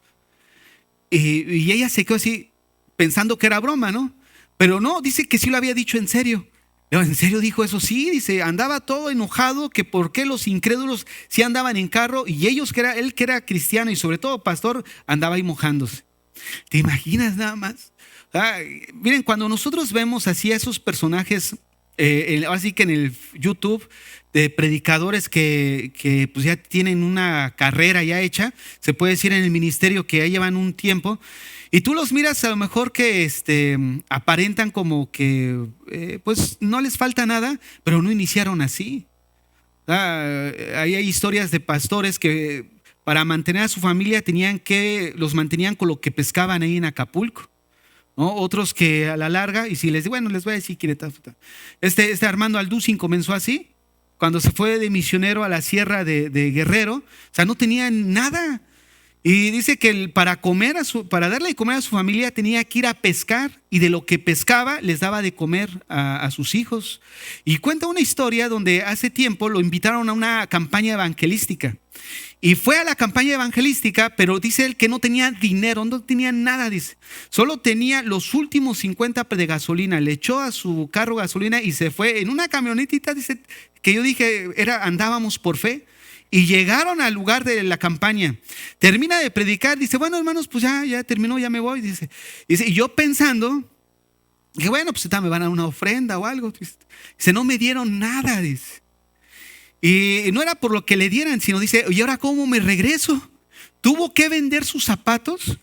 Y ella se quedó así pensando que era broma, ¿no? Pero no, dice que sí lo había dicho en serio. ¿En serio dijo eso? Sí, dice, andaba todo enojado que por qué los incrédulos sí andaban en carro y él que era cristiano y sobre todo pastor, andaba ahí mojándose. ¿Te imaginas nada más? Miren, cuando nosotros vemos así a esos personajes, así que en el YouTube, de predicadores que pues ya tienen una carrera ya hecha, se puede decir en el ministerio que ya llevan un tiempo, y tú los miras a lo mejor que aparentan como que pues no les falta nada, pero no iniciaron así. Ahí hay historias de pastores que para mantener a su familia los mantenían con lo que pescaban ahí en Acapulco, ¿no? Otros que a la larga, y si les voy a decir quién está. Armando Alducin comenzó así, cuando se fue de misionero a la sierra de Guerrero, o sea, no tenía nada. Y dice que para darle de comer a su familia tenía que ir a pescar, y de lo que pescaba les daba de comer a sus hijos. Y cuenta una historia donde hace tiempo lo invitaron a una campaña evangelística. Y fue a la campaña evangelística, pero dice él que no tenía dinero, no tenía nada, dice. Solo tenía los últimos 50 de gasolina. Le echó a su carro gasolina y se fue en una camionetita, dice, que yo dije, andábamos por fe. Y llegaron al lugar de la campaña. Termina de predicar, dice, bueno, hermanos, pues ya terminó, ya me voy. Dice, y yo pensando, que bueno, pues me van a dar una ofrenda o algo. Dice, no me dieron nada, dice. Y no era por lo que le dieran, sino dice, ¿y ahora cómo me regreso? Tuvo que vender sus zapatos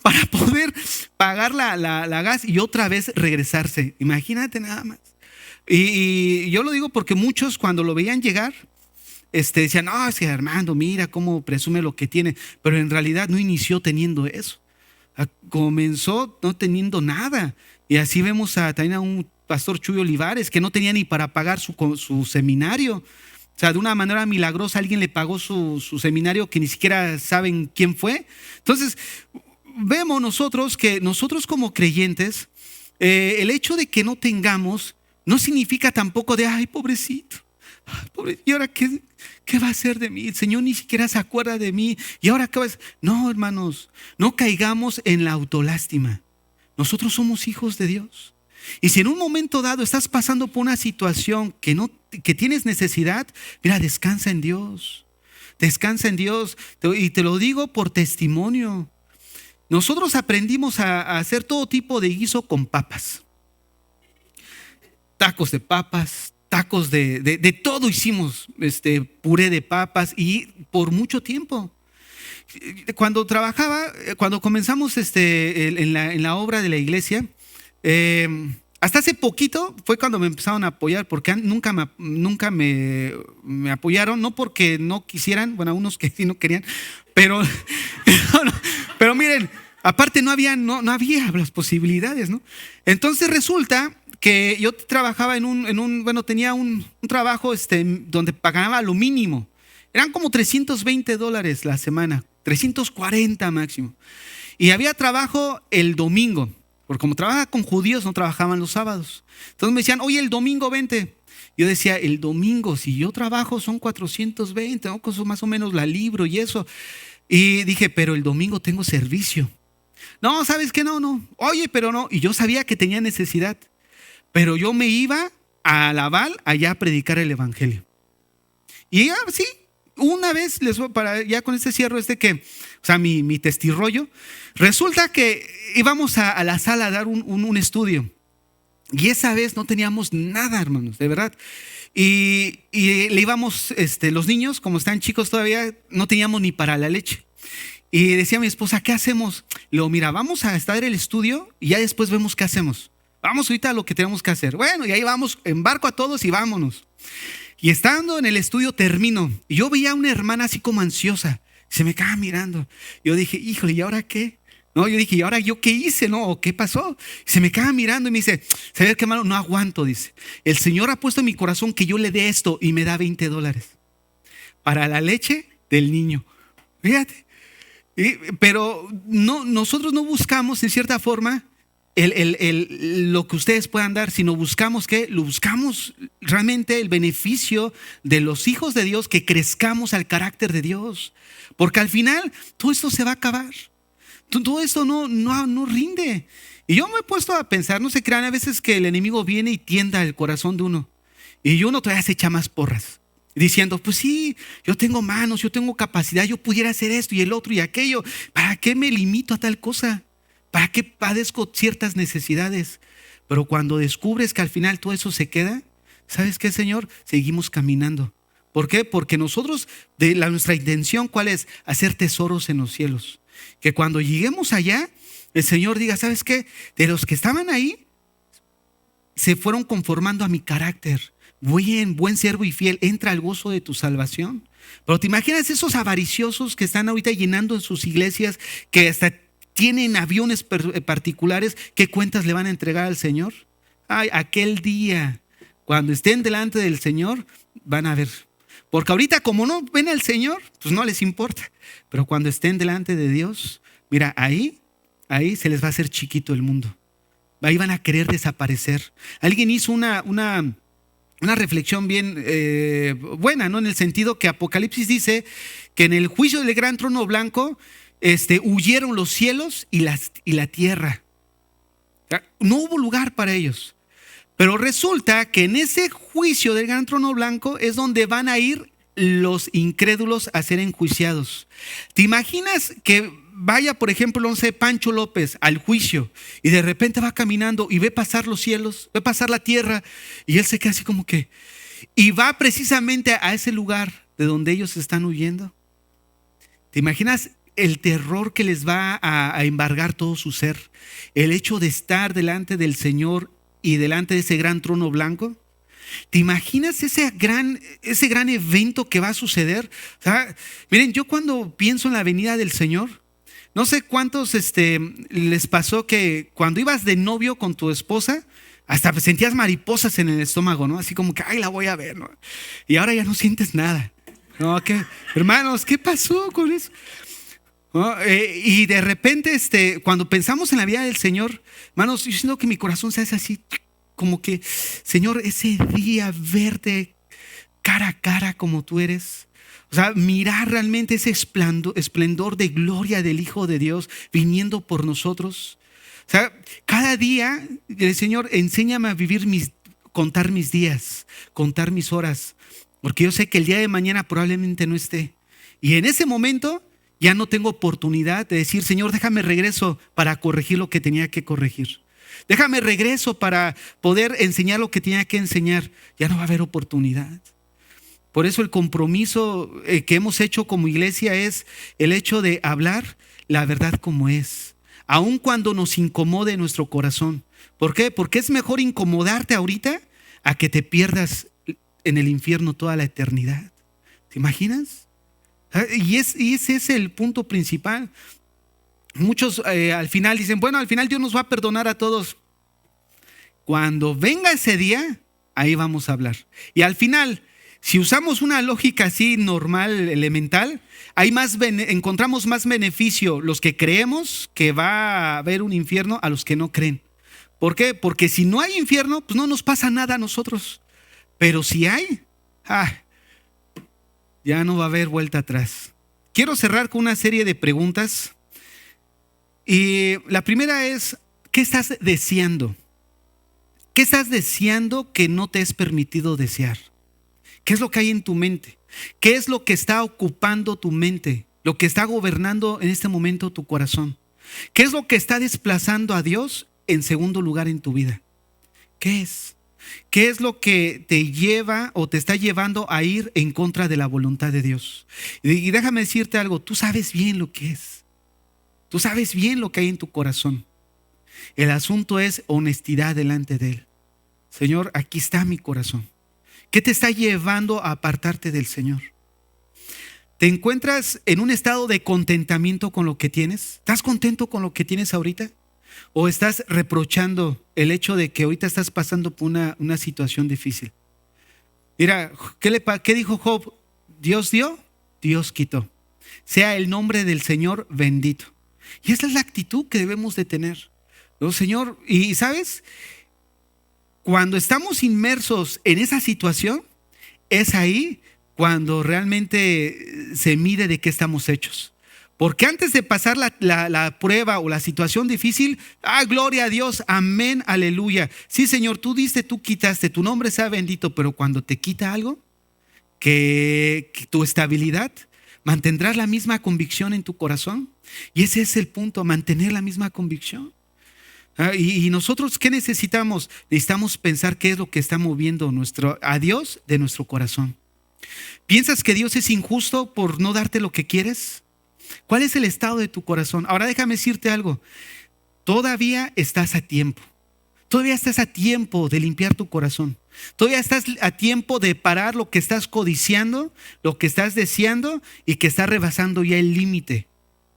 para poder pagar la gas y otra vez regresarse. Imagínate nada más. Y yo lo digo porque muchos cuando lo veían llegar, decían, no, es que Armando, mira cómo presume lo que tiene, pero en realidad no inició teniendo eso. Comenzó no teniendo nada. Y así vemos también a un pastor Chuy Olivares que no tenía ni para pagar su seminario. O sea, de una manera milagrosa alguien le pagó su seminario que ni siquiera saben quién fue. Entonces, vemos nosotros que nosotros como creyentes, el hecho de que no tengamos no significa tampoco de, ay, pobrecito. Pobre, ¿y ahora qué va a hacer de mí? El Señor ni siquiera se acuerda de mí. ¿Y ahora qué va a hacer? No, hermanos, no caigamos en la autolástima. Nosotros somos hijos de Dios. Y si en un momento dado estás pasando por una situación que tienes necesidad, mira, descansa en Dios. Descansa en Dios. Y te lo digo por testimonio. Nosotros aprendimos a hacer todo tipo de guiso con papas. Tacos de papas, tacos de todo hicimos, puré de papas y por mucho tiempo. Cuando comenzamos en la obra de la iglesia, hasta hace poquito fue cuando me empezaron a apoyar, porque nunca me apoyaron, no porque no quisieran, bueno, unos que sí no querían, pero miren, aparte no había las posibilidades, ¿no? Entonces resulta que yo trabajaba tenía un trabajo donde pagaba lo mínimo. Eran como $320 la semana, 340 máximo. Y había trabajo el domingo, porque como trabajaba con judíos no trabajaban los sábados. Entonces me decían, oye, el domingo vente. Yo decía, el domingo, si yo trabajo son 420, ¿no? Con eso más o menos la libro y eso. Y dije, pero el domingo tengo servicio. No, ¿sabes qué? No. Oye, pero no. Y yo sabía que tenía necesidad. Pero yo me iba a Laval allá a predicar el evangelio. Y ya, sí, una vez ya con este cierro mi testirrollo, resulta que íbamos a la sala a dar un estudio. Y esa vez no teníamos nada, hermanos, de verdad. Y le íbamos, los niños, como están chicos todavía, no teníamos ni para la leche. Y decía mi esposa, ¿qué hacemos? Le digo, mira, vamos a estar el estudio y ya después vemos qué hacemos. Vamos ahorita a lo que tenemos que hacer. Bueno, y ahí vamos, embarco a todos y vámonos. Y estando en el estudio termino. Y yo veía a una hermana así como ansiosa. Se me quedaba mirando. Yo dije, híjole, ¿y ahora qué? No, yo dije, ¿y ahora yo qué hice? ¿No? ¿O qué pasó? Se me quedaba mirando y me dice, ¿sabes qué, hermano? No aguanto, dice. El Señor ha puesto en mi corazón que yo le dé esto y me da $20 para la leche del niño. Fíjate. Pero nosotros no buscamos en cierta forma lo que ustedes puedan dar, sino buscamos realmente el beneficio de los hijos de Dios, que crezcamos al carácter de Dios, porque al final todo esto se va a acabar, todo esto no rinde. Y yo me he puesto a pensar, no se crean a veces que el enemigo viene y tienda el corazón de uno, y uno todavía se echa más porras, diciendo, pues sí, yo tengo manos, yo tengo capacidad, yo pudiera hacer esto y el otro y aquello, ¿para qué me limito a tal cosa? ¿Para qué padezco ciertas necesidades? Pero cuando descubres que al final todo eso se queda, ¿sabes qué, Señor? Seguimos caminando. ¿Por qué? Porque nosotros, nuestra intención, ¿cuál es? Hacer tesoros en los cielos. Que cuando lleguemos allá, el Señor diga, ¿sabes qué? De los que estaban ahí, se fueron conformando a mi carácter. Buen siervo y fiel, entra al gozo de tu salvación. Pero ¿te imaginas esos avariciosos que están ahorita llenando en sus iglesias, que hasta tienen aviones particulares? ¿Qué cuentas le van a entregar al Señor? Ay, aquel día, cuando estén delante del Señor, van a ver. Porque ahorita como no ven al Señor, pues no les importa. Pero cuando estén delante de Dios, mira, ahí se les va a hacer chiquito el mundo. Ahí van a querer desaparecer. Alguien hizo una reflexión bien buena, ¿no? En el sentido que Apocalipsis dice que en el juicio del gran trono blanco, huyeron los cielos y la tierra. No hubo lugar para ellos. Pero resulta que en ese juicio del gran trono blanco es donde van a ir los incrédulos a ser enjuiciados. ¿Te imaginas que vaya, por ejemplo, no sé, Pancho López al juicio y de repente va caminando y ve pasar los cielos, ve pasar la tierra y él se queda así como que, y va precisamente a ese lugar de donde ellos están huyendo? ¿Te imaginas el terror que les va a embargar todo su ser, el hecho de estar delante del Señor y delante de ese gran trono blanco. ¿Te imaginas ese gran evento que va a suceder? O sea, miren, yo cuando pienso en la venida del Señor, no sé cuántos les pasó que cuando ibas de novio con tu esposa, hasta sentías mariposas en el estómago, ¿no? Así como que, ay, la voy a ver, ¿no? Y ahora ya no sientes nada. No, hermanos, ¿qué pasó con eso? ¿No? Y de repente, cuando pensamos en la vida del Señor, hermanos, yo siento que mi corazón se hace así, como que, Señor, ese día verte cara a cara como tú eres. O sea, mirar realmente ese esplendor de gloria del Hijo de Dios viniendo por nosotros. O sea, cada día, el Señor, enséñame a vivir contar mis días, contar mis horas, porque yo sé que el día de mañana probablemente no esté. Y en ese momento ya no tengo oportunidad de decir, Señor, déjame regreso para corregir lo que tenía que corregir. Déjame regreso para poder enseñar lo que tenía que enseñar. Ya no va a haber oportunidad. Por eso el compromiso que hemos hecho como iglesia es el hecho de hablar la verdad como es, aun cuando nos incomode nuestro corazón. ¿Por qué? Porque es mejor incomodarte ahorita a que te pierdas en el infierno toda la eternidad. ¿Te imaginas? Y ese es el punto principal. Muchos al final dicen, bueno, al final Dios nos va a perdonar a todos. Cuando venga ese día, ahí vamos a hablar. Y al final, si usamos una lógica así normal, elemental, encontramos más beneficio los que creemos que va a haber un infierno a los que no creen. ¿Por qué? Porque si no hay infierno, pues no nos pasa nada a nosotros. Pero si hay, ya no va a haber vuelta atrás. Quiero cerrar con una serie de preguntas. Y la primera es, ¿qué estás deseando? ¿Qué estás deseando que no te es permitido desear? ¿Qué es lo que hay en tu mente? ¿Qué es lo que está ocupando tu mente? Lo que está gobernando en este momento tu corazón. ¿Qué es lo que está desplazando a Dios en segundo lugar en tu vida? ¿Qué es? ¿Qué es lo que te lleva o te está llevando a ir en contra de la voluntad de Dios? Y déjame decirte algo, tú sabes bien lo que es. Tú sabes bien lo que hay en tu corazón. El asunto es honestidad delante de Él. Señor, aquí está mi corazón. ¿Qué te está llevando a apartarte del Señor? ¿Te encuentras en un estado de contentamiento con lo que tienes? ¿Estás contento con lo que tienes ahorita? ¿O estás reprochando el hecho de que ahorita estás pasando por una situación difícil? Mira, ¿qué dijo Job? Dios dio, Dios quitó. Sea el nombre del Señor bendito. Y esa es la actitud que debemos de tener. ¿No, Señor? Y ¿sabes? Cuando estamos inmersos en esa situación, es ahí cuando realmente se mide de qué estamos hechos. Porque antes de pasar la prueba o la situación difícil, gloria a Dios, amén, aleluya. Sí, Señor, tú diste, tú quitaste, tu nombre sea bendito, pero cuando te quita algo, que tu estabilidad, ¿mantendrás la misma convicción en tu corazón? Y ese es el punto, mantener la misma convicción. Y nosotros, ¿qué necesitamos? Necesitamos pensar qué es lo que está moviendo a Dios de nuestro corazón. ¿Piensas que Dios es injusto por no darte lo que quieres? ¿Cuál es el estado de tu corazón? Ahora déjame decirte algo. Todavía estás a tiempo. Todavía estás a tiempo de limpiar tu corazón. Todavía estás a tiempo de parar lo que estás codiciando, lo que estás deseando y que está rebasando ya el límite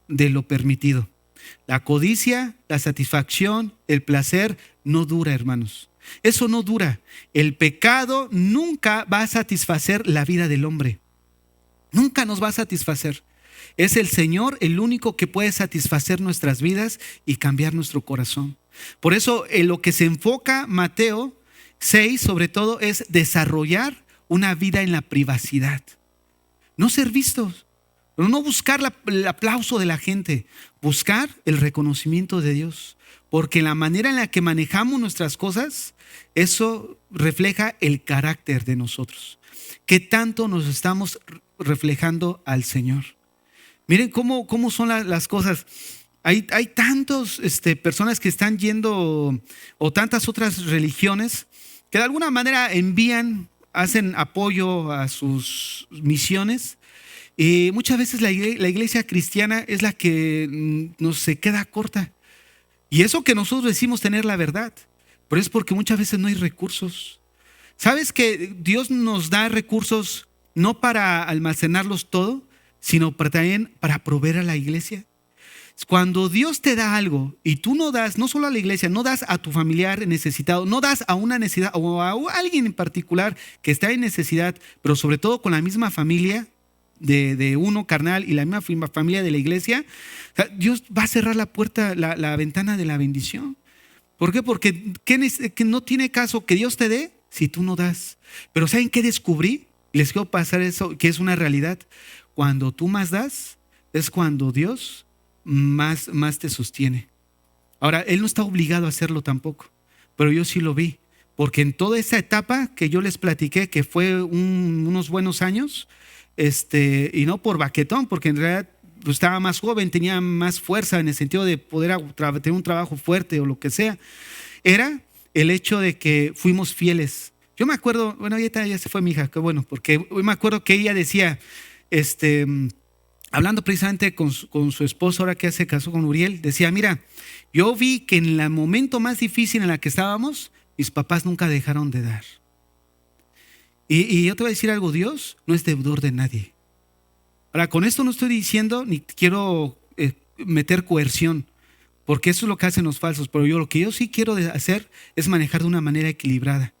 de lo permitido. La codicia, la satisfacción, el placer no dura, hermanos. Eso no dura. El pecado nunca va a satisfacer la vida del hombre. Nunca nos va a satisfacer. Es el Señor el único que puede satisfacer nuestras vidas y cambiar nuestro corazón. Por eso en lo que se enfoca Mateo 6 sobre todo es desarrollar una vida en la privacidad. No ser vistos. No buscar el aplauso de la gente, buscar el reconocimiento de Dios. Porque la manera en la que manejamos nuestras cosas, eso refleja el carácter de nosotros. ¿Qué tanto nos estamos reflejando al Señor? Miren cómo son las cosas. Hay tantas personas que están yendo, o tantas otras religiones, que de alguna manera hacen apoyo a sus misiones. Y muchas veces la iglesia cristiana es la que nos se queda corta. Y eso que nosotros decimos tener la verdad, pero es porque muchas veces no hay recursos. ¿Sabes que Dios nos da recursos no para almacenarlos todo, sino también para proveer a la iglesia? Cuando Dios te da algo y tú no das, no solo a la iglesia, no das a tu familiar necesitado, no das a una necesidad o a alguien en particular que está en necesidad, pero sobre todo con la misma familia de uno carnal y la misma familia de la iglesia, Dios va a cerrar la puerta, la ventana de la bendición. ¿Por qué? Porque que no tiene caso que Dios te dé si tú no das. Pero ¿saben qué descubrí? Les quiero pasar eso, que es una realidad. Cuando tú más das, es cuando Dios más te sostiene. Ahora, Él no está obligado a hacerlo tampoco, pero yo sí lo vi. Porque en toda esa etapa que yo les platiqué, que fue unos buenos años, y no por baquetón, porque en realidad pues, estaba más joven, tenía más fuerza en el sentido de poder tener un trabajo fuerte o lo que sea, era el hecho de que fuimos fieles. Yo me acuerdo, bueno, ya se fue mi hija, qué bueno, porque hoy me acuerdo que ella decía, hablando precisamente con su esposo, ahora que se casó con Uriel, decía, mira, yo vi que en el momento más difícil en el que estábamos, mis papás nunca dejaron de dar. Y yo te voy a decir algo, Dios no es deudor de nadie. Ahora, con esto no estoy diciendo, ni quiero meter coerción, porque eso es lo que hacen los falsos, pero lo que yo sí quiero hacer es manejar de una manera equilibrada.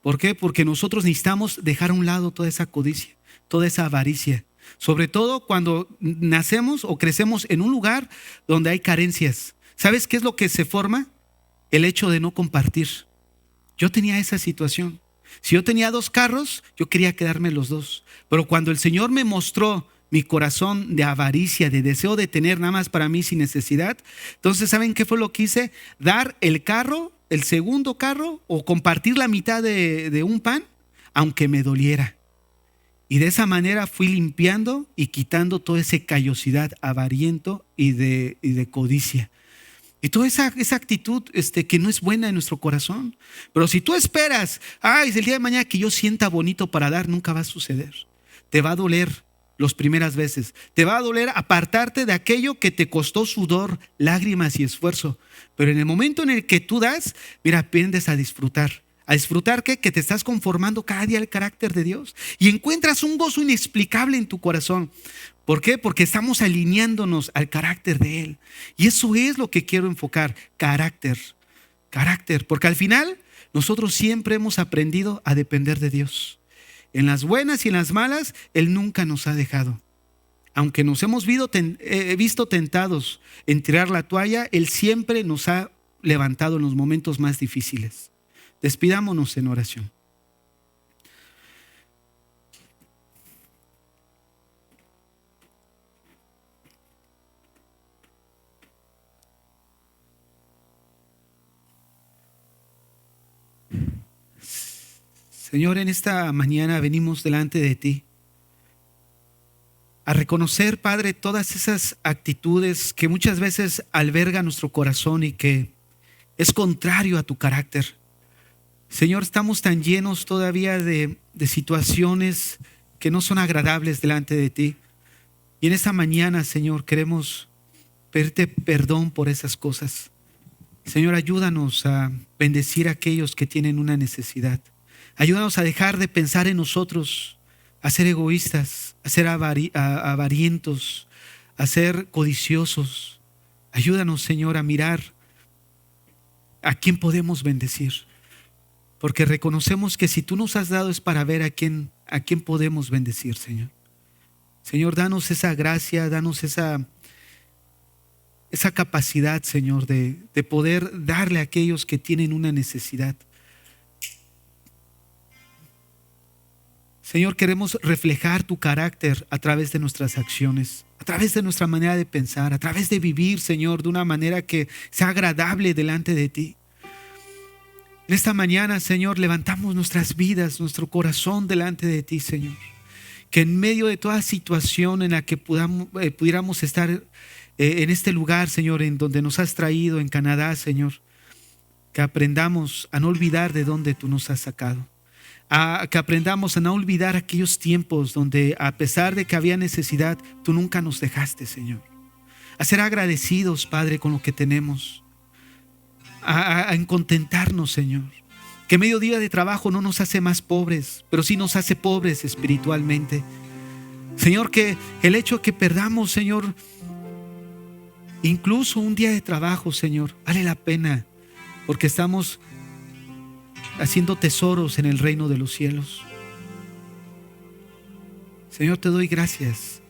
¿Por qué? Porque nosotros necesitamos dejar a un lado toda esa codicia, toda esa avaricia. Sobre todo cuando nacemos o crecemos en un lugar donde hay carencias. ¿Sabes qué es lo que se forma? El hecho de no compartir. Yo tenía esa situación. Si yo tenía 2 carros, yo quería quedarme los 2. Pero cuando el Señor me mostró mi corazón de avaricia, de deseo de tener nada más para mí sin necesidad, entonces ¿saben qué fue lo que hice? Dar el carro, el segundo carro, o compartir la mitad de un pan, aunque me doliera. Y de esa manera fui limpiando y quitando toda esa callosidad, avariento y de codicia. Y toda esa actitud que no es buena en nuestro corazón. Pero si tú esperas, es el día de mañana que yo sienta bonito para dar, nunca va a suceder. Te va a doler las primeras veces. Te va a doler apartarte de aquello que te costó sudor, lágrimas y esfuerzo. Pero en el momento en el que tú das, mira, aprendes a disfrutar. ¿A disfrutar qué? Que te estás conformando cada día al carácter de Dios. Y encuentras un gozo inexplicable en tu corazón. ¿Por qué? Porque estamos alineándonos al carácter de Él. Y eso es lo que quiero enfocar, carácter. Porque al final nosotros siempre hemos aprendido a depender de Dios. En las buenas y en las malas, Él nunca nos ha dejado. Aunque nos hemos visto tentados en tirar la toalla, Él siempre nos ha levantado en los momentos más difíciles. Despidámonos en oración. Señor, en esta mañana venimos delante de ti a reconocer, Padre, todas esas actitudes que muchas veces albergan nuestro corazón y que es contrario a tu carácter. Señor, estamos tan llenos todavía de situaciones que no son agradables delante de ti. Y en esta mañana, Señor, queremos pedirte perdón por esas cosas. Señor, ayúdanos a bendecir a aquellos que tienen una necesidad. Ayúdanos a dejar de pensar en nosotros, a ser egoístas, a ser avarientos, a ser codiciosos. Ayúdanos, Señor, a mirar a quién podemos bendecir. Porque reconocemos que si tú nos has dado es para ver a quién podemos bendecir, Señor. Señor, danos esa gracia, danos esa capacidad, Señor, de poder darle a aquellos que tienen una necesidad. Señor, queremos reflejar tu carácter a través de nuestras acciones, a través de nuestra manera de pensar, a través de vivir, Señor, de una manera que sea agradable delante de ti. En esta mañana, Señor, levantamos nuestras vidas, nuestro corazón delante de ti, Señor. Que en medio de toda situación en la que pudiéramos estar en este lugar, Señor, en donde nos has traído, en Canadá, Señor, que aprendamos a no olvidar de dónde tú nos has sacado. a que aprendamos a no olvidar aquellos tiempos donde, a pesar de que había necesidad, tú nunca nos dejaste, Señor. A ser agradecidos, Padre, con lo que tenemos, a contentarnos, Señor. Que medio día de trabajo no nos hace más pobres, pero sí nos hace pobres espiritualmente. Señor, que el hecho de que perdamos, Señor, incluso un día de trabajo, Señor, vale la pena, porque estamos haciendo tesoros en el reino de los cielos. Señor, te doy gracias.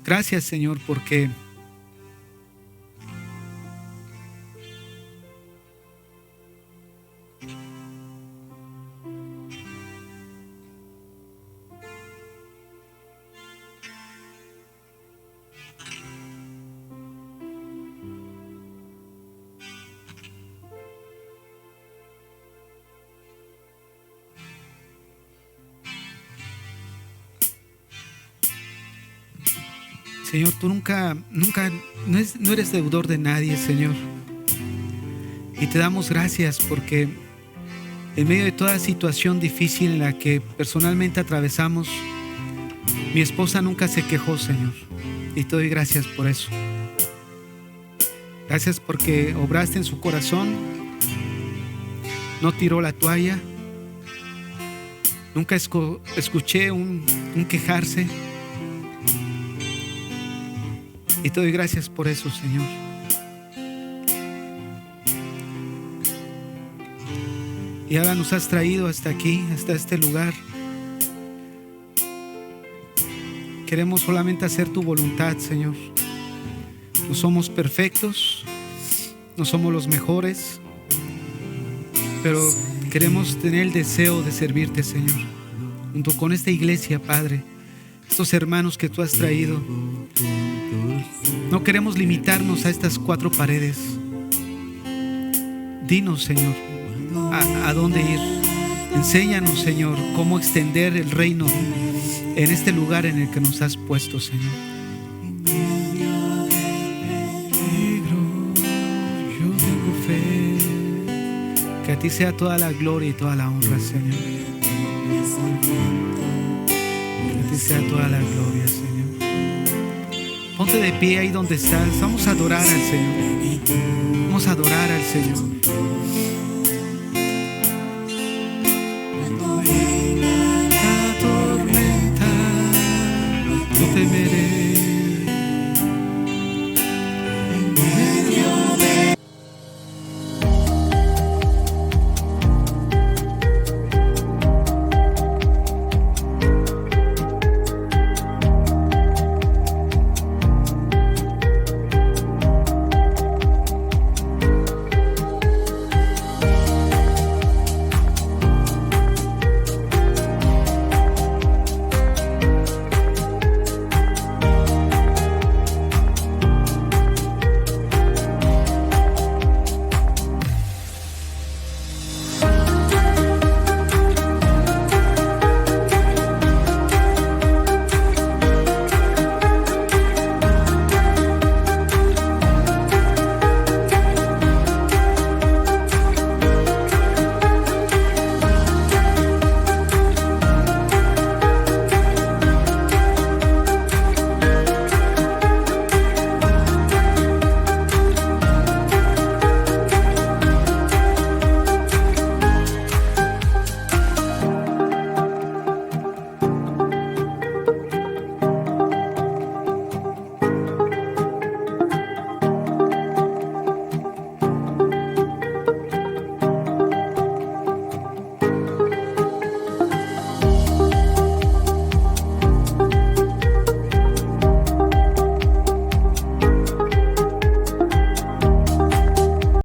Gracias, Señor, porque Señor, tú nunca no eres deudor de nadie, Señor. Y te damos gracias porque en medio de toda situación difícil en la que personalmente atravesamos, mi esposa nunca se quejó, Señor. Y te doy gracias por eso. Gracias porque obraste en su corazón, no tiró la toalla. Nunca escuché un quejarse. Y te doy gracias por eso, Señor. Y ahora nos has traído hasta aquí, hasta este lugar. Queremos solamente hacer tu voluntad, Señor. No somos perfectos, no somos los mejores, pero queremos tener el deseo de servirte, Señor. Junto con esta iglesia, Padre, estos hermanos que tú has traído. No queremos limitarnos a estas 4 paredes. Dinos, Señor, a dónde ir. Enséñanos, Señor, cómo extender el reino en este lugar en el que nos has puesto, Señor. Yo tengo fe. Que a ti sea toda la gloria y toda la honra, Señor. Que a ti sea toda la gloria, Señor. Ponte de pie ahí donde estás. Vamos a adorar al Señor. Vamos a adorar al Señor.